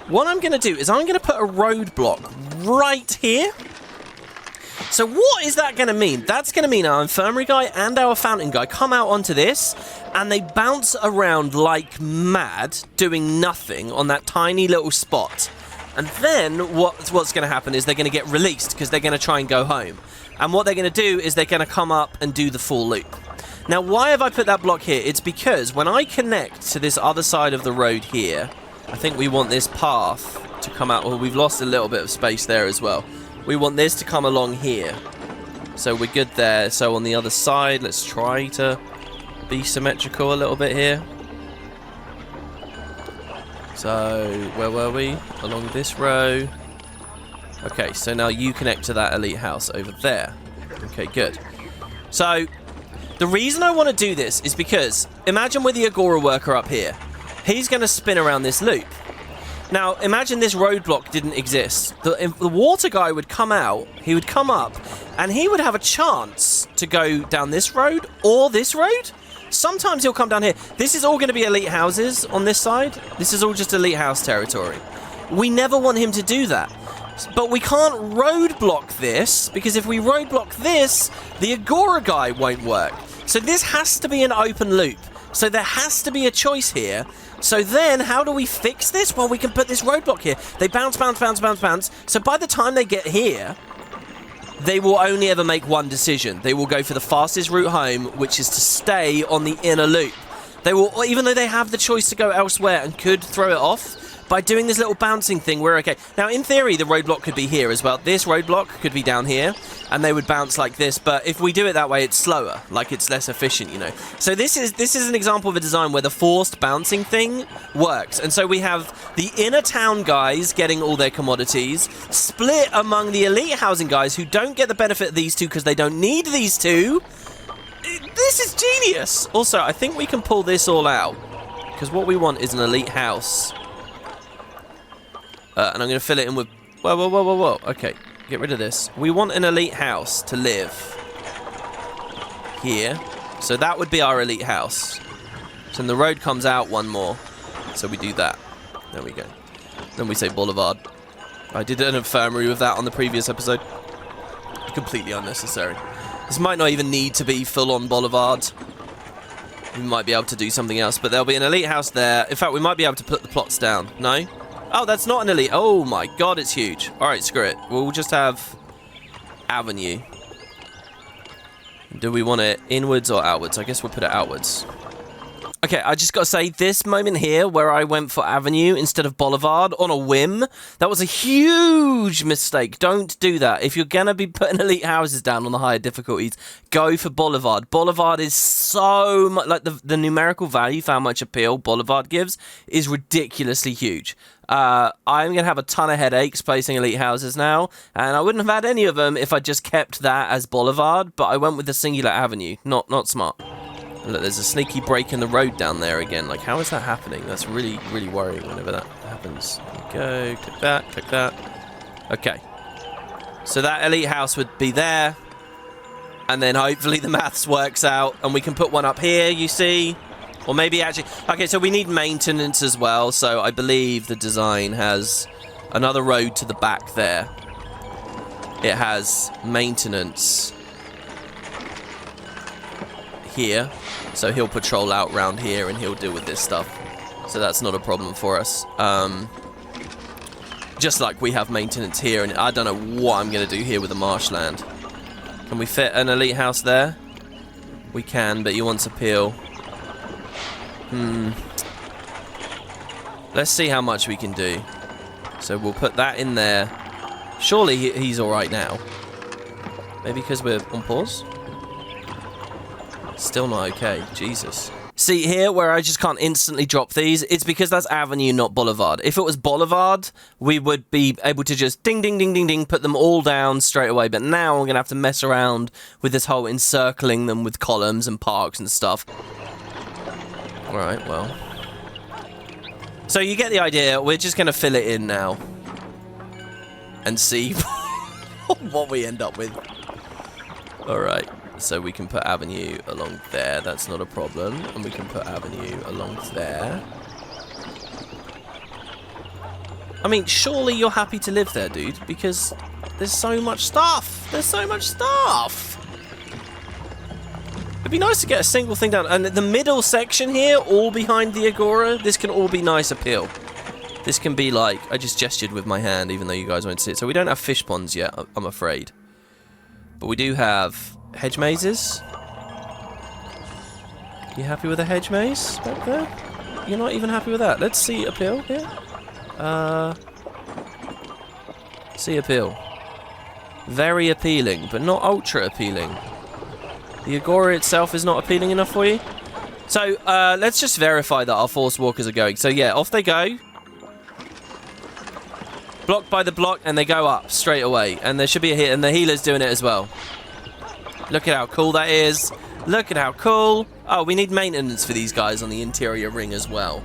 Speaker 2: What I'm going to do is I'm going to put a roadblock right here. So what is that going to mean? That's going to mean our infirmary guy and our fountain guy come out onto this, and they bounce around like mad, doing nothing on that tiny little spot. And then what's going to happen is they're going to get released because they're going to try and go home. And what they're going to do is they're going to come up and do the full loop. Now, why have I put that block here? It's because when I connect to this other side of the road here, I think we want this path to come out. Well, we've lost a little bit of space there as well. We want this to come along here. So we're good there. So on the other side, let's try to be symmetrical a little bit here. So, where were we? Along this row. Okay, so now you connect to that elite house over there. Okay, good. So, the reason I want to do this is because, imagine we're the Agora worker up here. He's going to spin around this loop. Now, imagine this roadblock didn't exist. The water guy would come out, he would come up, and he would have a chance to go down this road or this road. Sometimes he'll come down here. This is all going to be elite houses on this side. This is all just elite house territory. We never want him to do that. But we can't roadblock this, because if we roadblock this, the Agora guy won't work. So this has to be an open loop. So there has to be a choice here. So then, how do we fix this? Well, we can put this roadblock here. They bounce, bounce, bounce, bounce, bounce. So by the time they get here, they will only ever make one decision. They will go for the fastest route home, which is to stay on the inner loop. They will, even though they have the choice to go elsewhere and could throw it off, by doing this little bouncing thing, we're okay. Now, in theory, the roadblock could be here as well. This roadblock could be down here, and they would bounce like this. But if we do it that way, it's slower. Like, it's less efficient, you know. So this is an example of a design where the forced bouncing thing works. And so we have the inner town guys getting all their commodities, split among the elite housing guys who don't get the benefit of these two because they don't need these two. This is genius. Also, I think we can pull this all out, because what we want is an elite house. And I'm going to fill it in with... Whoa. Okay, get rid of this. We want an elite house to live here. So that would be our elite house. So then the road comes out one more. So we do that. There we go. Then we say boulevard. I did an infirmary with that on the previous episode. Completely unnecessary. This might not even need to be full-on boulevard. We might be able to do something else. But there'll be an elite house there. In fact, we might be able to put the plots down. No? Oh, that's not an elite. Oh my god, it's huge. Alright, screw it. We'll just have avenue. Do we want it inwards or outwards? I guess we'll put it outwards. Okay, I just gotta say, this moment here where I went for avenue instead of boulevard on a whim, that was a huge mistake. Don't do that. If you're gonna be putting elite houses down on the higher difficulties, go for boulevard. Boulevard is so much, like the numerical value for how much appeal boulevard gives is ridiculously huge. I'm going to have a ton of headaches placing elite houses now, and I wouldn't have had any of them if I just kept that as boulevard, but I went with the singular avenue. Not smart. Look, there's a sneaky break in the road down there again. Like, how is that happening? That's really, really worrying whenever that happens. There we go. Click that. Okay. So that elite house would be there. And then hopefully the maths works out. And we can put one up here, you see. Or maybe actually... Okay, so we need maintenance as well. So I believe the design has another road to the back there. It has maintenance here. So he'll patrol out round here and he'll deal with this stuff. So that's not a problem for us. Just like we have maintenance here. And I don't know what I'm going to do here with the marshland. Can we fit an elite house there? We can, but he wants appeal. Let's see how much we can do. So we'll put that in there. Surely he's alright now. Maybe because we're on pause? Still not okay. Jesus. See here where I just can't instantly drop these? It's because that's Avenue, not Boulevard. If it was Boulevard, we would be able to just ding, ding, ding, ding, ding, put them all down straight away. But now I'm going to have to mess around with this whole encircling them with columns and parks and stuff. Alright, well. So you get the idea. We're just going to fill it in now. And see what we end up with. Alright. So we can put Avenue along there. That's not a problem. And we can put Avenue along there. I mean, surely you're happy to live there, dude. Because there's so much stuff. There's so much stuff. It'd be nice to get a single thing down. And the middle section here, all behind the Agora, this can all be nice appeal. This can be like... I just gestured with my hand, even though you guys won't see it. So we don't have fish ponds yet, I'm afraid. But we do have... hedge mazes. You happy with a hedge maze back there? You're not even happy with that. Let's see appeal here. See appeal. Very appealing, but not ultra appealing. The Agora itself is not appealing enough for you. So let's just verify that our force walkers are going. So yeah, off they go. Blocked by the block, and they go up straight away. And there should be a hit, and the healer's doing it as well. Look at how cool that is. Look at how cool. Oh, we need maintenance for these guys on the interior ring as well.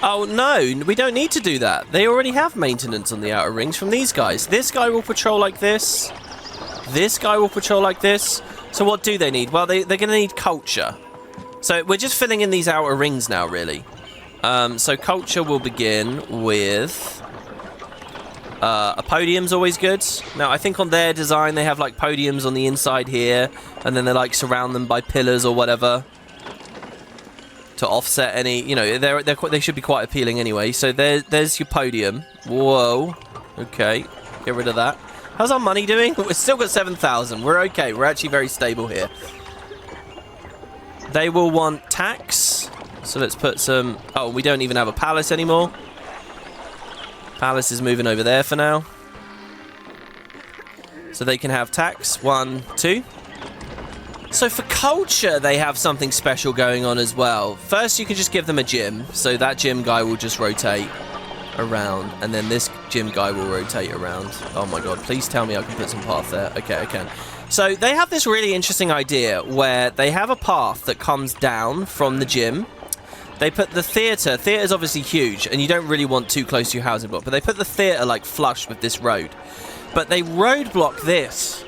Speaker 2: Oh, no, we don't need to do that. They already have maintenance on the outer rings from these guys. This guy will patrol like this. This guy will patrol like this. So what do they need? Well, they're going to need culture. So we're just filling in these outer rings now, really. So culture will begin with... a podium's always good. Now, I think on their design, they have, like, podiums on the inside here. And then they, like, surround them by pillars or whatever. To offset any... You know, they should be quite appealing anyway. So there's your podium. Whoa. Okay. Get rid of that. How's our money doing? We've still got 7,000. We're okay. We're actually very stable here. They will want tax. So let's put some... Oh, we don't even have a palace anymore. Palace is moving over there for now. So they can have tax. 1, 2. So for culture, they have something special going on as well. First, you can just give them a gym. So that gym guy will just rotate around. And then this gym guy will rotate around. Oh my god, please tell me I can put some path there. Okay, I can. So they have this really interesting idea where they have a path that comes down from the gym. They put the theatre. Theatre's obviously huge, and you don't really want too close to your housing block. But they put the theatre, like, flush with this road. But they roadblock this.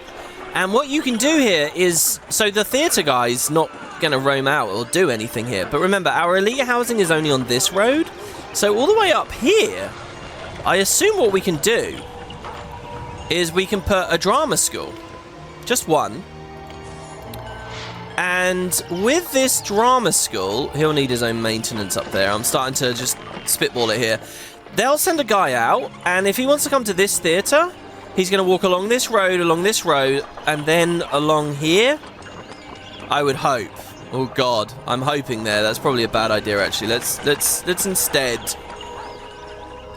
Speaker 2: And what you can do here is... So the theatre guy's not going to roam out or do anything here. But remember, our elite housing is only on this road. So all the way up here, I assume what we can do is we can put a drama school. Just one. And with this drama school, he'll need his own maintenance up there. I'm starting to just spitball it here. They'll send a guy out, and if he wants to come to this theatre, he's going to walk along this road, and then along here. I would hope. Oh god, I'm hoping there. That's probably a bad idea, actually. Let's instead...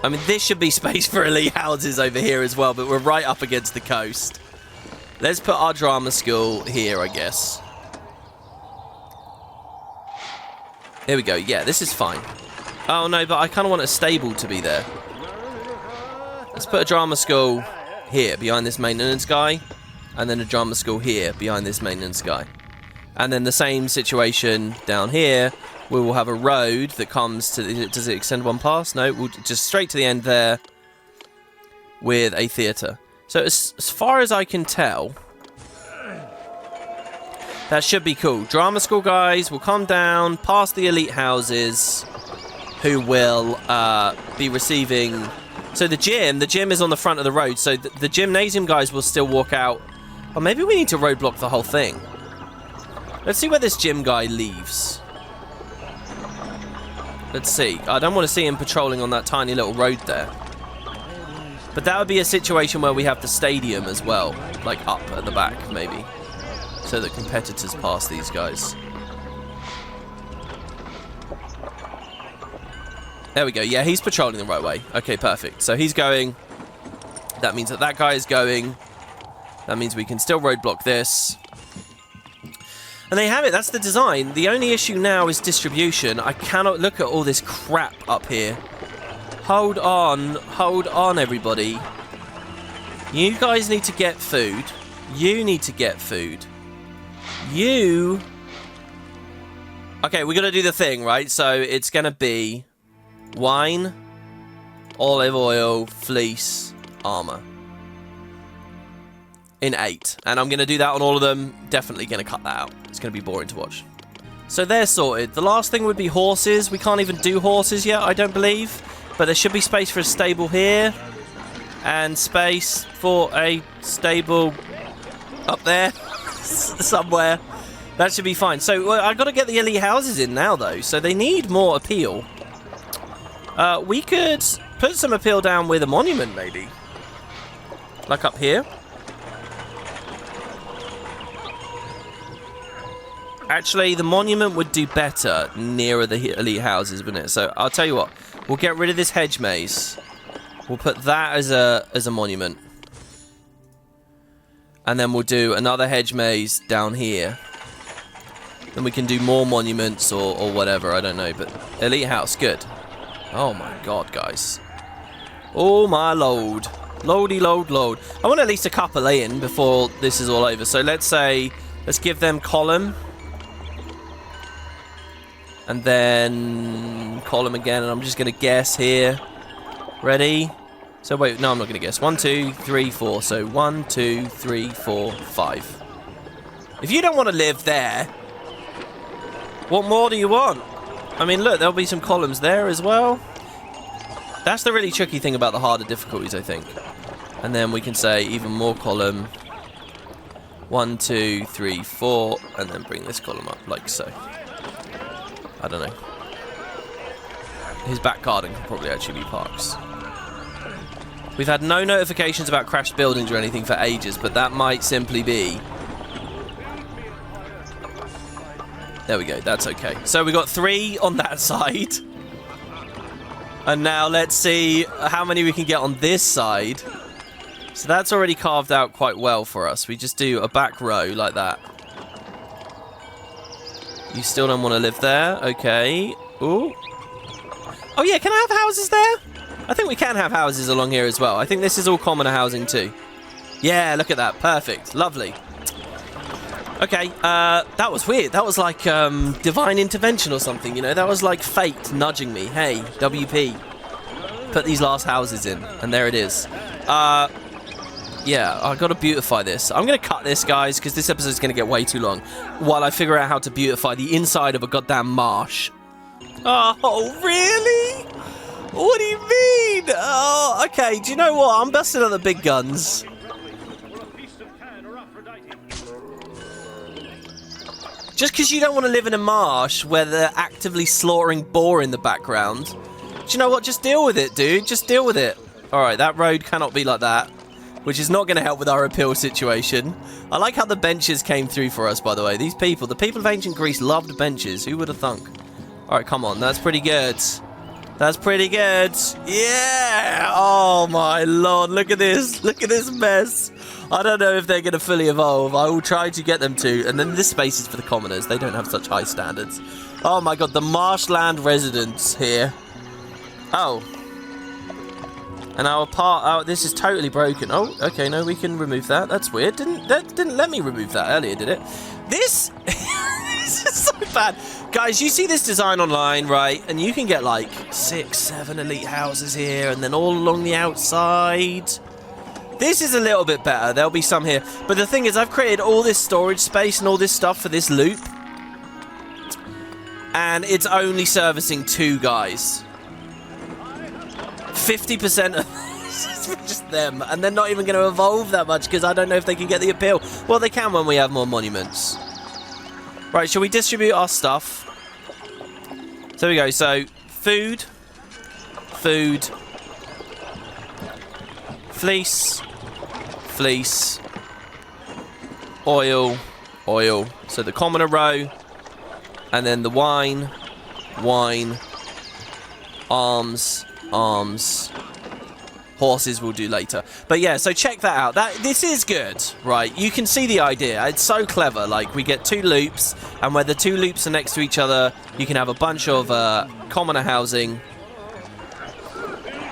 Speaker 2: I mean, this should be space for elite houses over here as well, but we're right up against the coast. Let's put our drama school here, I guess. Here we go. Yeah, this is fine. Oh, no, but I kind of want a stable to be there. Let's put a drama school here, behind this maintenance guy. And then a drama school here, behind this maintenance guy. And then the same situation down here. We will have a road that comes to... Does it extend one past? No, we'll just straight to the end there with a theatre. So as far as I can tell, that should be cool. Drama school guys will come down past the elite houses, who will be receiving... So the gym is on the front of the road, so the gymnasium guys will still walk out. Or maybe we need to roadblock the whole thing. Let's see where this gym guy leaves. Let's see. I don't want to see him patrolling on that tiny little road there. But that would be a situation where we have the stadium as well. Like up at the back, maybe. So that competitors pass these guys. There we go. Yeah, he's patrolling the right way. Okay, perfect. So he's going. That means that guy is going. That means we can still roadblock this. And there you have it. That's the design. The only issue now is distribution. I cannot look at all this crap up here. Hold on, everybody. You guys need to get food. You need to get food. You... Okay, we're going to do the thing, right? So it's going to be wine, olive oil, fleece, armor. In 8. And I'm going to do that on all of them. Definitely going to cut that out. It's going to be boring to watch. So they're sorted. The last thing would be horses. We can't even do horses yet, I don't believe. But there should be space for a stable here. And space for a stable up there. Somewhere. That should be fine. So I've got to get the elite houses in now, though. So they need more appeal. We could put some appeal down with a monument, maybe. Like up here. Actually, the monument would do better nearer the elite houses, wouldn't it? So I'll tell you what. We'll get rid of this hedge maze. We'll put that as a monument. And then we'll do another hedge maze down here. Then we can do more monuments or whatever, I don't know. But elite house, good. Oh my god, guys. Oh my load. Loady load load. I want at least a couple in before this is all over. So let's give them column. And then column again, and I'm just going to guess here. Ready? So wait, no, I'm not going to guess. 1, 2, 3, 4. So 1, 2, 3, 4, 5. If you don't want to live there, what more do you want? I mean, look, there'll be some columns there as well. That's the really tricky thing about the harder difficulties, I think. And then we can say even more column. 1, 2, 3, 4, and then bring this column up like so. I don't know. His back garden could probably actually be parks. We've had no notifications about crashed buildings or anything for ages, but that might simply be... There we go, that's okay. So we got 3 on that side. And now let's see how many we can get on this side. So that's already carved out quite well for us. We just do a back row like that. You still don't want to live there? Okay. Ooh. Oh yeah, can I have houses there? I think we can have houses along here as well. I think this is all commoner housing too. Yeah, look at that. Perfect. Lovely. Okay, that was weird. That was like divine intervention or something, you know? That was like fate nudging me. Hey, WP, put these last houses in. And there it is. Yeah, I've got to beautify this. I'm going to cut this, guys, because this episode is going to get way too long while I figure out how to beautify the inside of a goddamn marsh. Oh, really? What do you mean? Oh, okay, do you know what? I'm busting out the big guns. Just because you don't want to live in a marsh where they're actively slaughtering boar in the background. Do you know what? Just deal with it, dude. Just deal with it. All right, that road cannot be like that. Which is not going to help with our appeal situation. I like how the benches came through for us, by the way. These people, the people of ancient Greece loved benches. Who would have thunk? All right, come on. That's pretty good. That's pretty good. Yeah! Oh, my Lord. Look at this. Look at this mess. I don't know if they're going to fully evolve. I will try to get them to. And then this space is for the commoners. They don't have such high standards. Oh, my God. The marshland residents here. Oh. And our part, this is totally broken. Oh, okay, no, we can remove that. That's weird. That didn't let me remove that earlier, did it? This, this is so bad. Guys, you see this design online, right? And you can get like 6, 7 elite houses here, and then all along the outside. This is a little bit better. There'll be some here. But the thing is, I've created all this storage space and all this stuff for this loop. And it's only servicing 2 guys. 50% of this is for just them. And they're not even going to evolve that much because I don't know if they can get the appeal. Well, they can when we have more monuments. Right, shall we distribute our stuff? So we go. So, food. Food. Fleece. Fleece. Oil. Oil. So the commoner row. And then the wine. Wine. Arms. Arms. Horses we'll do later. But yeah, so check that out. This is good, right? You can see the idea. It's so clever. Like, we get 2 loops, and where the 2 loops are next to each other, you can have a bunch of commoner housing.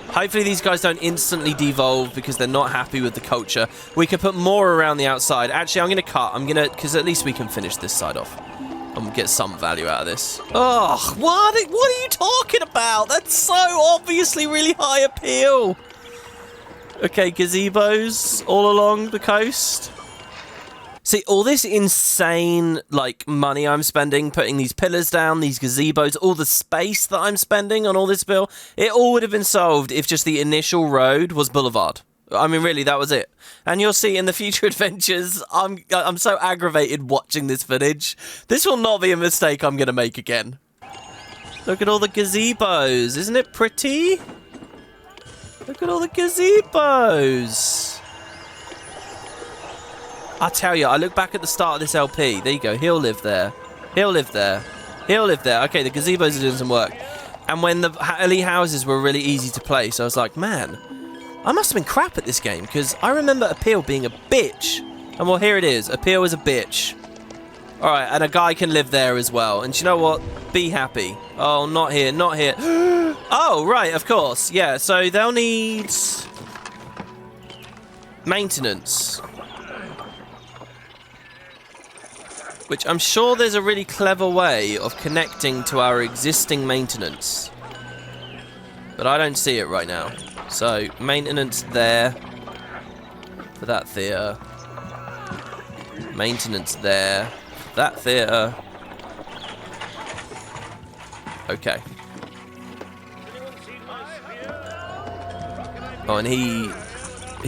Speaker 2: Hopefully these guys don't instantly devolve because they're not happy with the culture. We can put more around the outside. Actually, I'm going to cut. Because at least we can finish this side off. And get some value out of this. Oh, what are you talking about? That's so obviously really high appeal. Okay, gazebos all along the coast. See, all this insane, like, money I'm spending, putting these pillars down, these gazebos, all the space that I'm spending on all this bill, it all would have been solved if just the initial road was boulevard. I mean, really, that was it. And you'll see in the future adventures, I'm so aggravated watching this footage. This will not be a mistake I'm going to make again. Look at all the gazebos. Isn't it pretty? Look at all the gazebos. I tell you, I look back at the start of this LP. There you go. He'll live there. He'll live there. He'll live there. Okay, the gazebos are doing some work. And when the elite houses were really easy to place, I was like, man, I must have been crap at this game, because I remember Appeal being a bitch. And well, here it is. Appeal is a bitch. Alright, and a guy can live there as well. And you know what? Be happy. Oh, not here, not here. Oh, right, of course. Yeah, so they'll need maintenance. Which I'm sure there's a really clever way of connecting to our existing maintenance. But I don't see it right now. So, maintenance there. For that theatre. Maintenance there. For that theatre. Okay. Oh, and he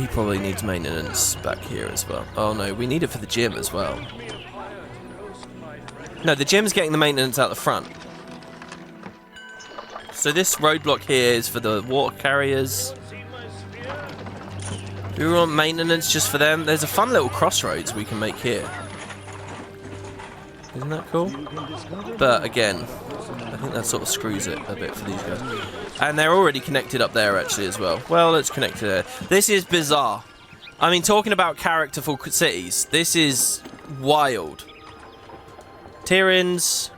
Speaker 2: probably needs maintenance back here as well. Oh no, we need it for the gym as well. No, the gym's getting the maintenance out the front. So this roadblock here is for the water carriers. Do we want maintenance just for them? There's a fun little crossroads we can make here. Isn't that cool? But again, I think that sort of screws it a bit for these guys. And they're already connected up there actually as well. Well, let's connect to there. This is bizarre. I mean, talking about characterful cities, this is wild. Tyrins,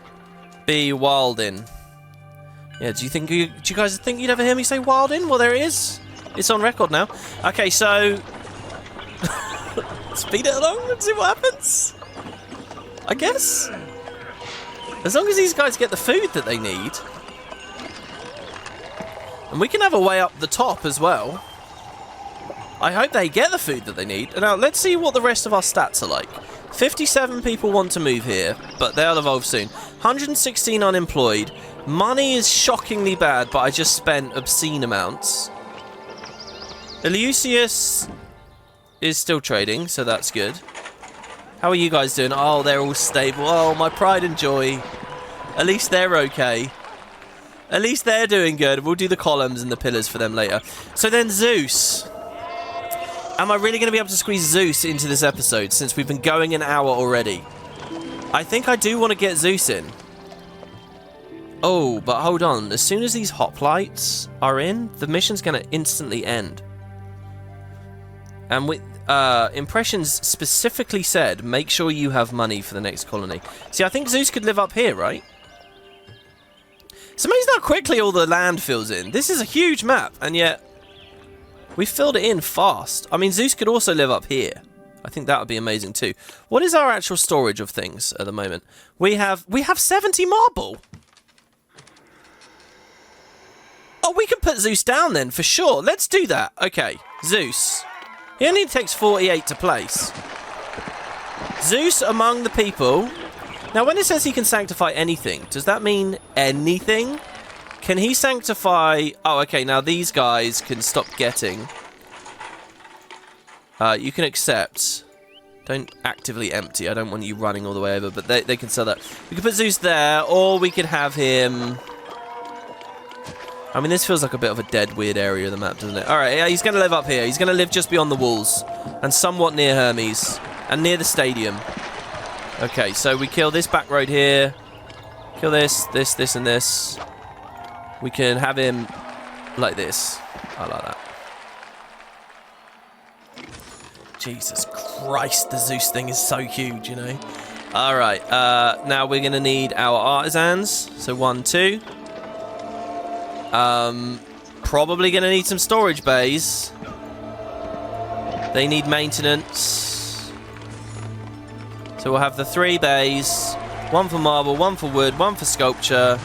Speaker 2: be Wildin. Yeah, do you guys think you'd ever hear me say Wildin? Well, there it is. It's on record now. Okay, so speed it along and see what happens. I guess. As long as these guys get the food that they need. And we can have a way up the top as well. I hope they get the food that they need. Now, let's see what the rest of our stats are like. 57 people want to move here, but they'll evolve soon. 116 unemployed. Money is shockingly bad, but I just spent obscene amounts. Eleusius is still trading, so that's good. How are you guys doing? Oh, they're all stable. Oh, my pride and joy. At least they're okay. At least they're doing good. We'll do the columns and the pillars for them later. So then Zeus. Am I really going to be able to squeeze Zeus into this episode since we've been going an hour already? I think I do want to get Zeus in. Oh, but hold on. As soon as these hoplites are in, the mission's going to instantly end. And with impressions specifically said, make sure you have money for the next colony. See, I think Zeus could live up here, right? It's amazing how quickly all the land fills in. This is a huge map, and yet we filled it in fast. I mean, Zeus could also live up here. I think that would be amazing too. What is our actual storage of things at the moment? We have 70 marble. Oh, we can put Zeus down then, for sure. Let's do that. Okay, Zeus. He only takes 48 to place. Zeus among the people. Now, when it says he can sanctify anything, does that mean anything? Can he sanctify... Oh, okay, now these guys can stop getting... you can accept. Don't actively empty. I don't want you running all the way over, but they can sell that. We could put Zeus there, or we could have him... I mean, this feels like a bit of a dead, weird area of the map, doesn't it? Alright, yeah, he's going to live up here. He's going to live just beyond the walls, and somewhat near Hermes, and near the stadium. Okay, so we kill this back road here. Kill this, this, and this. We can have him like this. I like that. Jesus Christ, the Zeus thing is so huge, you know. Alright, now we're going to need our artisans. So 1, 2. Probably going to need some storage bays. They need maintenance. So we'll have the 3 bays. 1 for marble, 1 for wood, 1 for sculpture.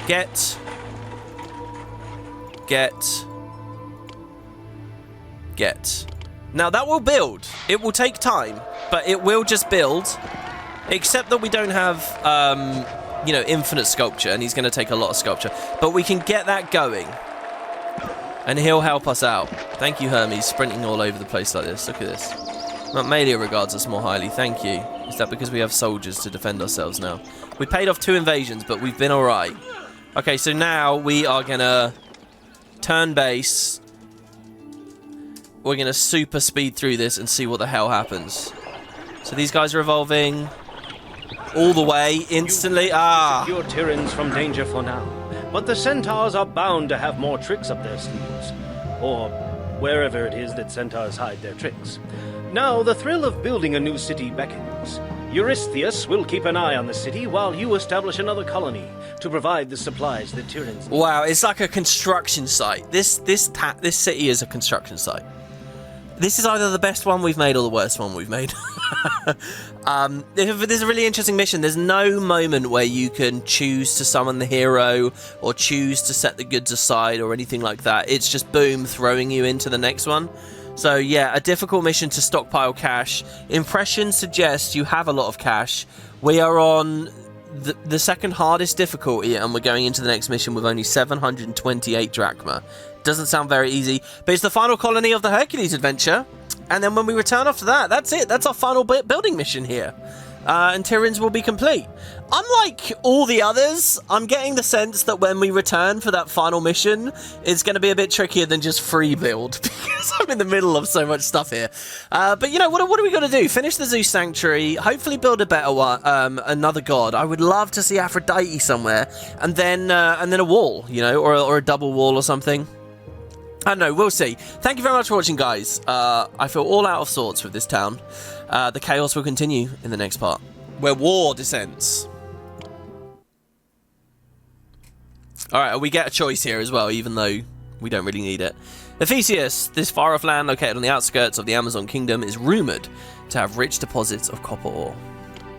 Speaker 2: Get. Now that will build. It will take time, but it will just build. Except that we don't have, you know, infinite sculpture, and he's going to take a lot of sculpture. But we can get that going. And he'll help us out. Thank you, Hermes, sprinting all over the place like this. Look at this. Melia regards us more highly. Thank you. Is that because we have soldiers to defend ourselves now? We paid off 2 invasions, but we've been alright. Okay, so now we are going to turn base. We're going to super speed through this and see what the hell happens. So these guys are evolving all the way, instantly.
Speaker 1: Secure Tyrants from danger for now. But the Centaurs are bound to have more tricks up their sleeves. Or wherever it is that Centaurs hide their tricks. Now, the thrill of building a new city beckons. Eurystheus will keep an eye on the city while you establish another colony to provide the supplies that Tyrants need.
Speaker 2: Wow, it's like a construction site. This city is a construction site. This is either the best one we've made or the worst one we've made. There's a really interesting mission. There's no moment where you can choose to summon the hero or choose to set the goods aside or anything like that. It's just boom, throwing you into the next one. So yeah, a difficult mission to stockpile cash. Impressions suggest you have a lot of cash. We are on the second hardest difficulty, and we're going into the next mission with only 728 drachma. Doesn't sound very easy, but it's the final colony of the Hercules adventure. And then when we return after that, that's it. That's our final building mission here. And Tyrants will be complete. Unlike all the others, I'm getting the sense that when we return for that final mission, it's going to be a bit trickier than just free build, because I'm in the middle of so much stuff here. But you know, what are we going to do? Finish the Zeus Sanctuary, hopefully build a better one, another god. I would love to see Aphrodite somewhere, and then a wall, you know, or a double wall or something. I don't know, we'll see. Thank you very much for watching, guys. I feel all out of sorts with this town. The chaos will continue in the next part, where war descends. Alright, we get a choice here as well, even though we don't really need it. Ephesius, this far-off land located on the outskirts of the Amazon Kingdom, is rumoured to have rich deposits of copper ore.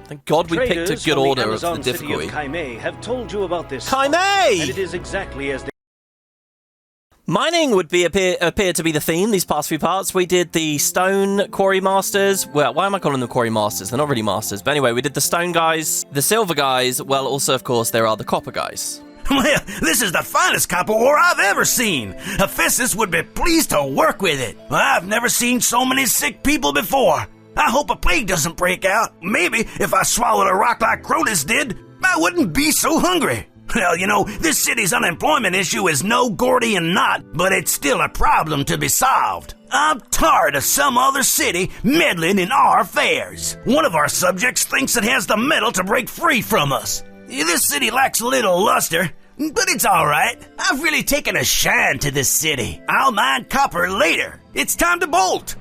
Speaker 2: Thank God we picked a good order of the difficulty.
Speaker 1: Kaimei have told you about this.
Speaker 2: Kaimei!
Speaker 1: And it is exactly as they...
Speaker 2: Mining would appear to be the theme these past few parts. We did the stone quarry masters. Well, why am I calling them quarry masters? They're not really masters. But anyway, we did the stone guys, the silver guys. Well, also, of course, there are the copper guys.
Speaker 5: Well, this is the finest copper ore I've ever seen. Hephaestus would be pleased to work with it. I've never seen so many sick people before. I hope a plague doesn't break out. Maybe if I swallowed a rock like Cronus did, I wouldn't be so hungry. Well, you know, this city's unemployment issue is no Gordian knot, but it's still a problem to be solved. I'm tired of some other city meddling in our affairs. One of our subjects thinks it has the metal to break free from us. This city lacks a little luster, but it's all right. I've really taken a shine to this city. I'll mine copper later. It's time to bolt.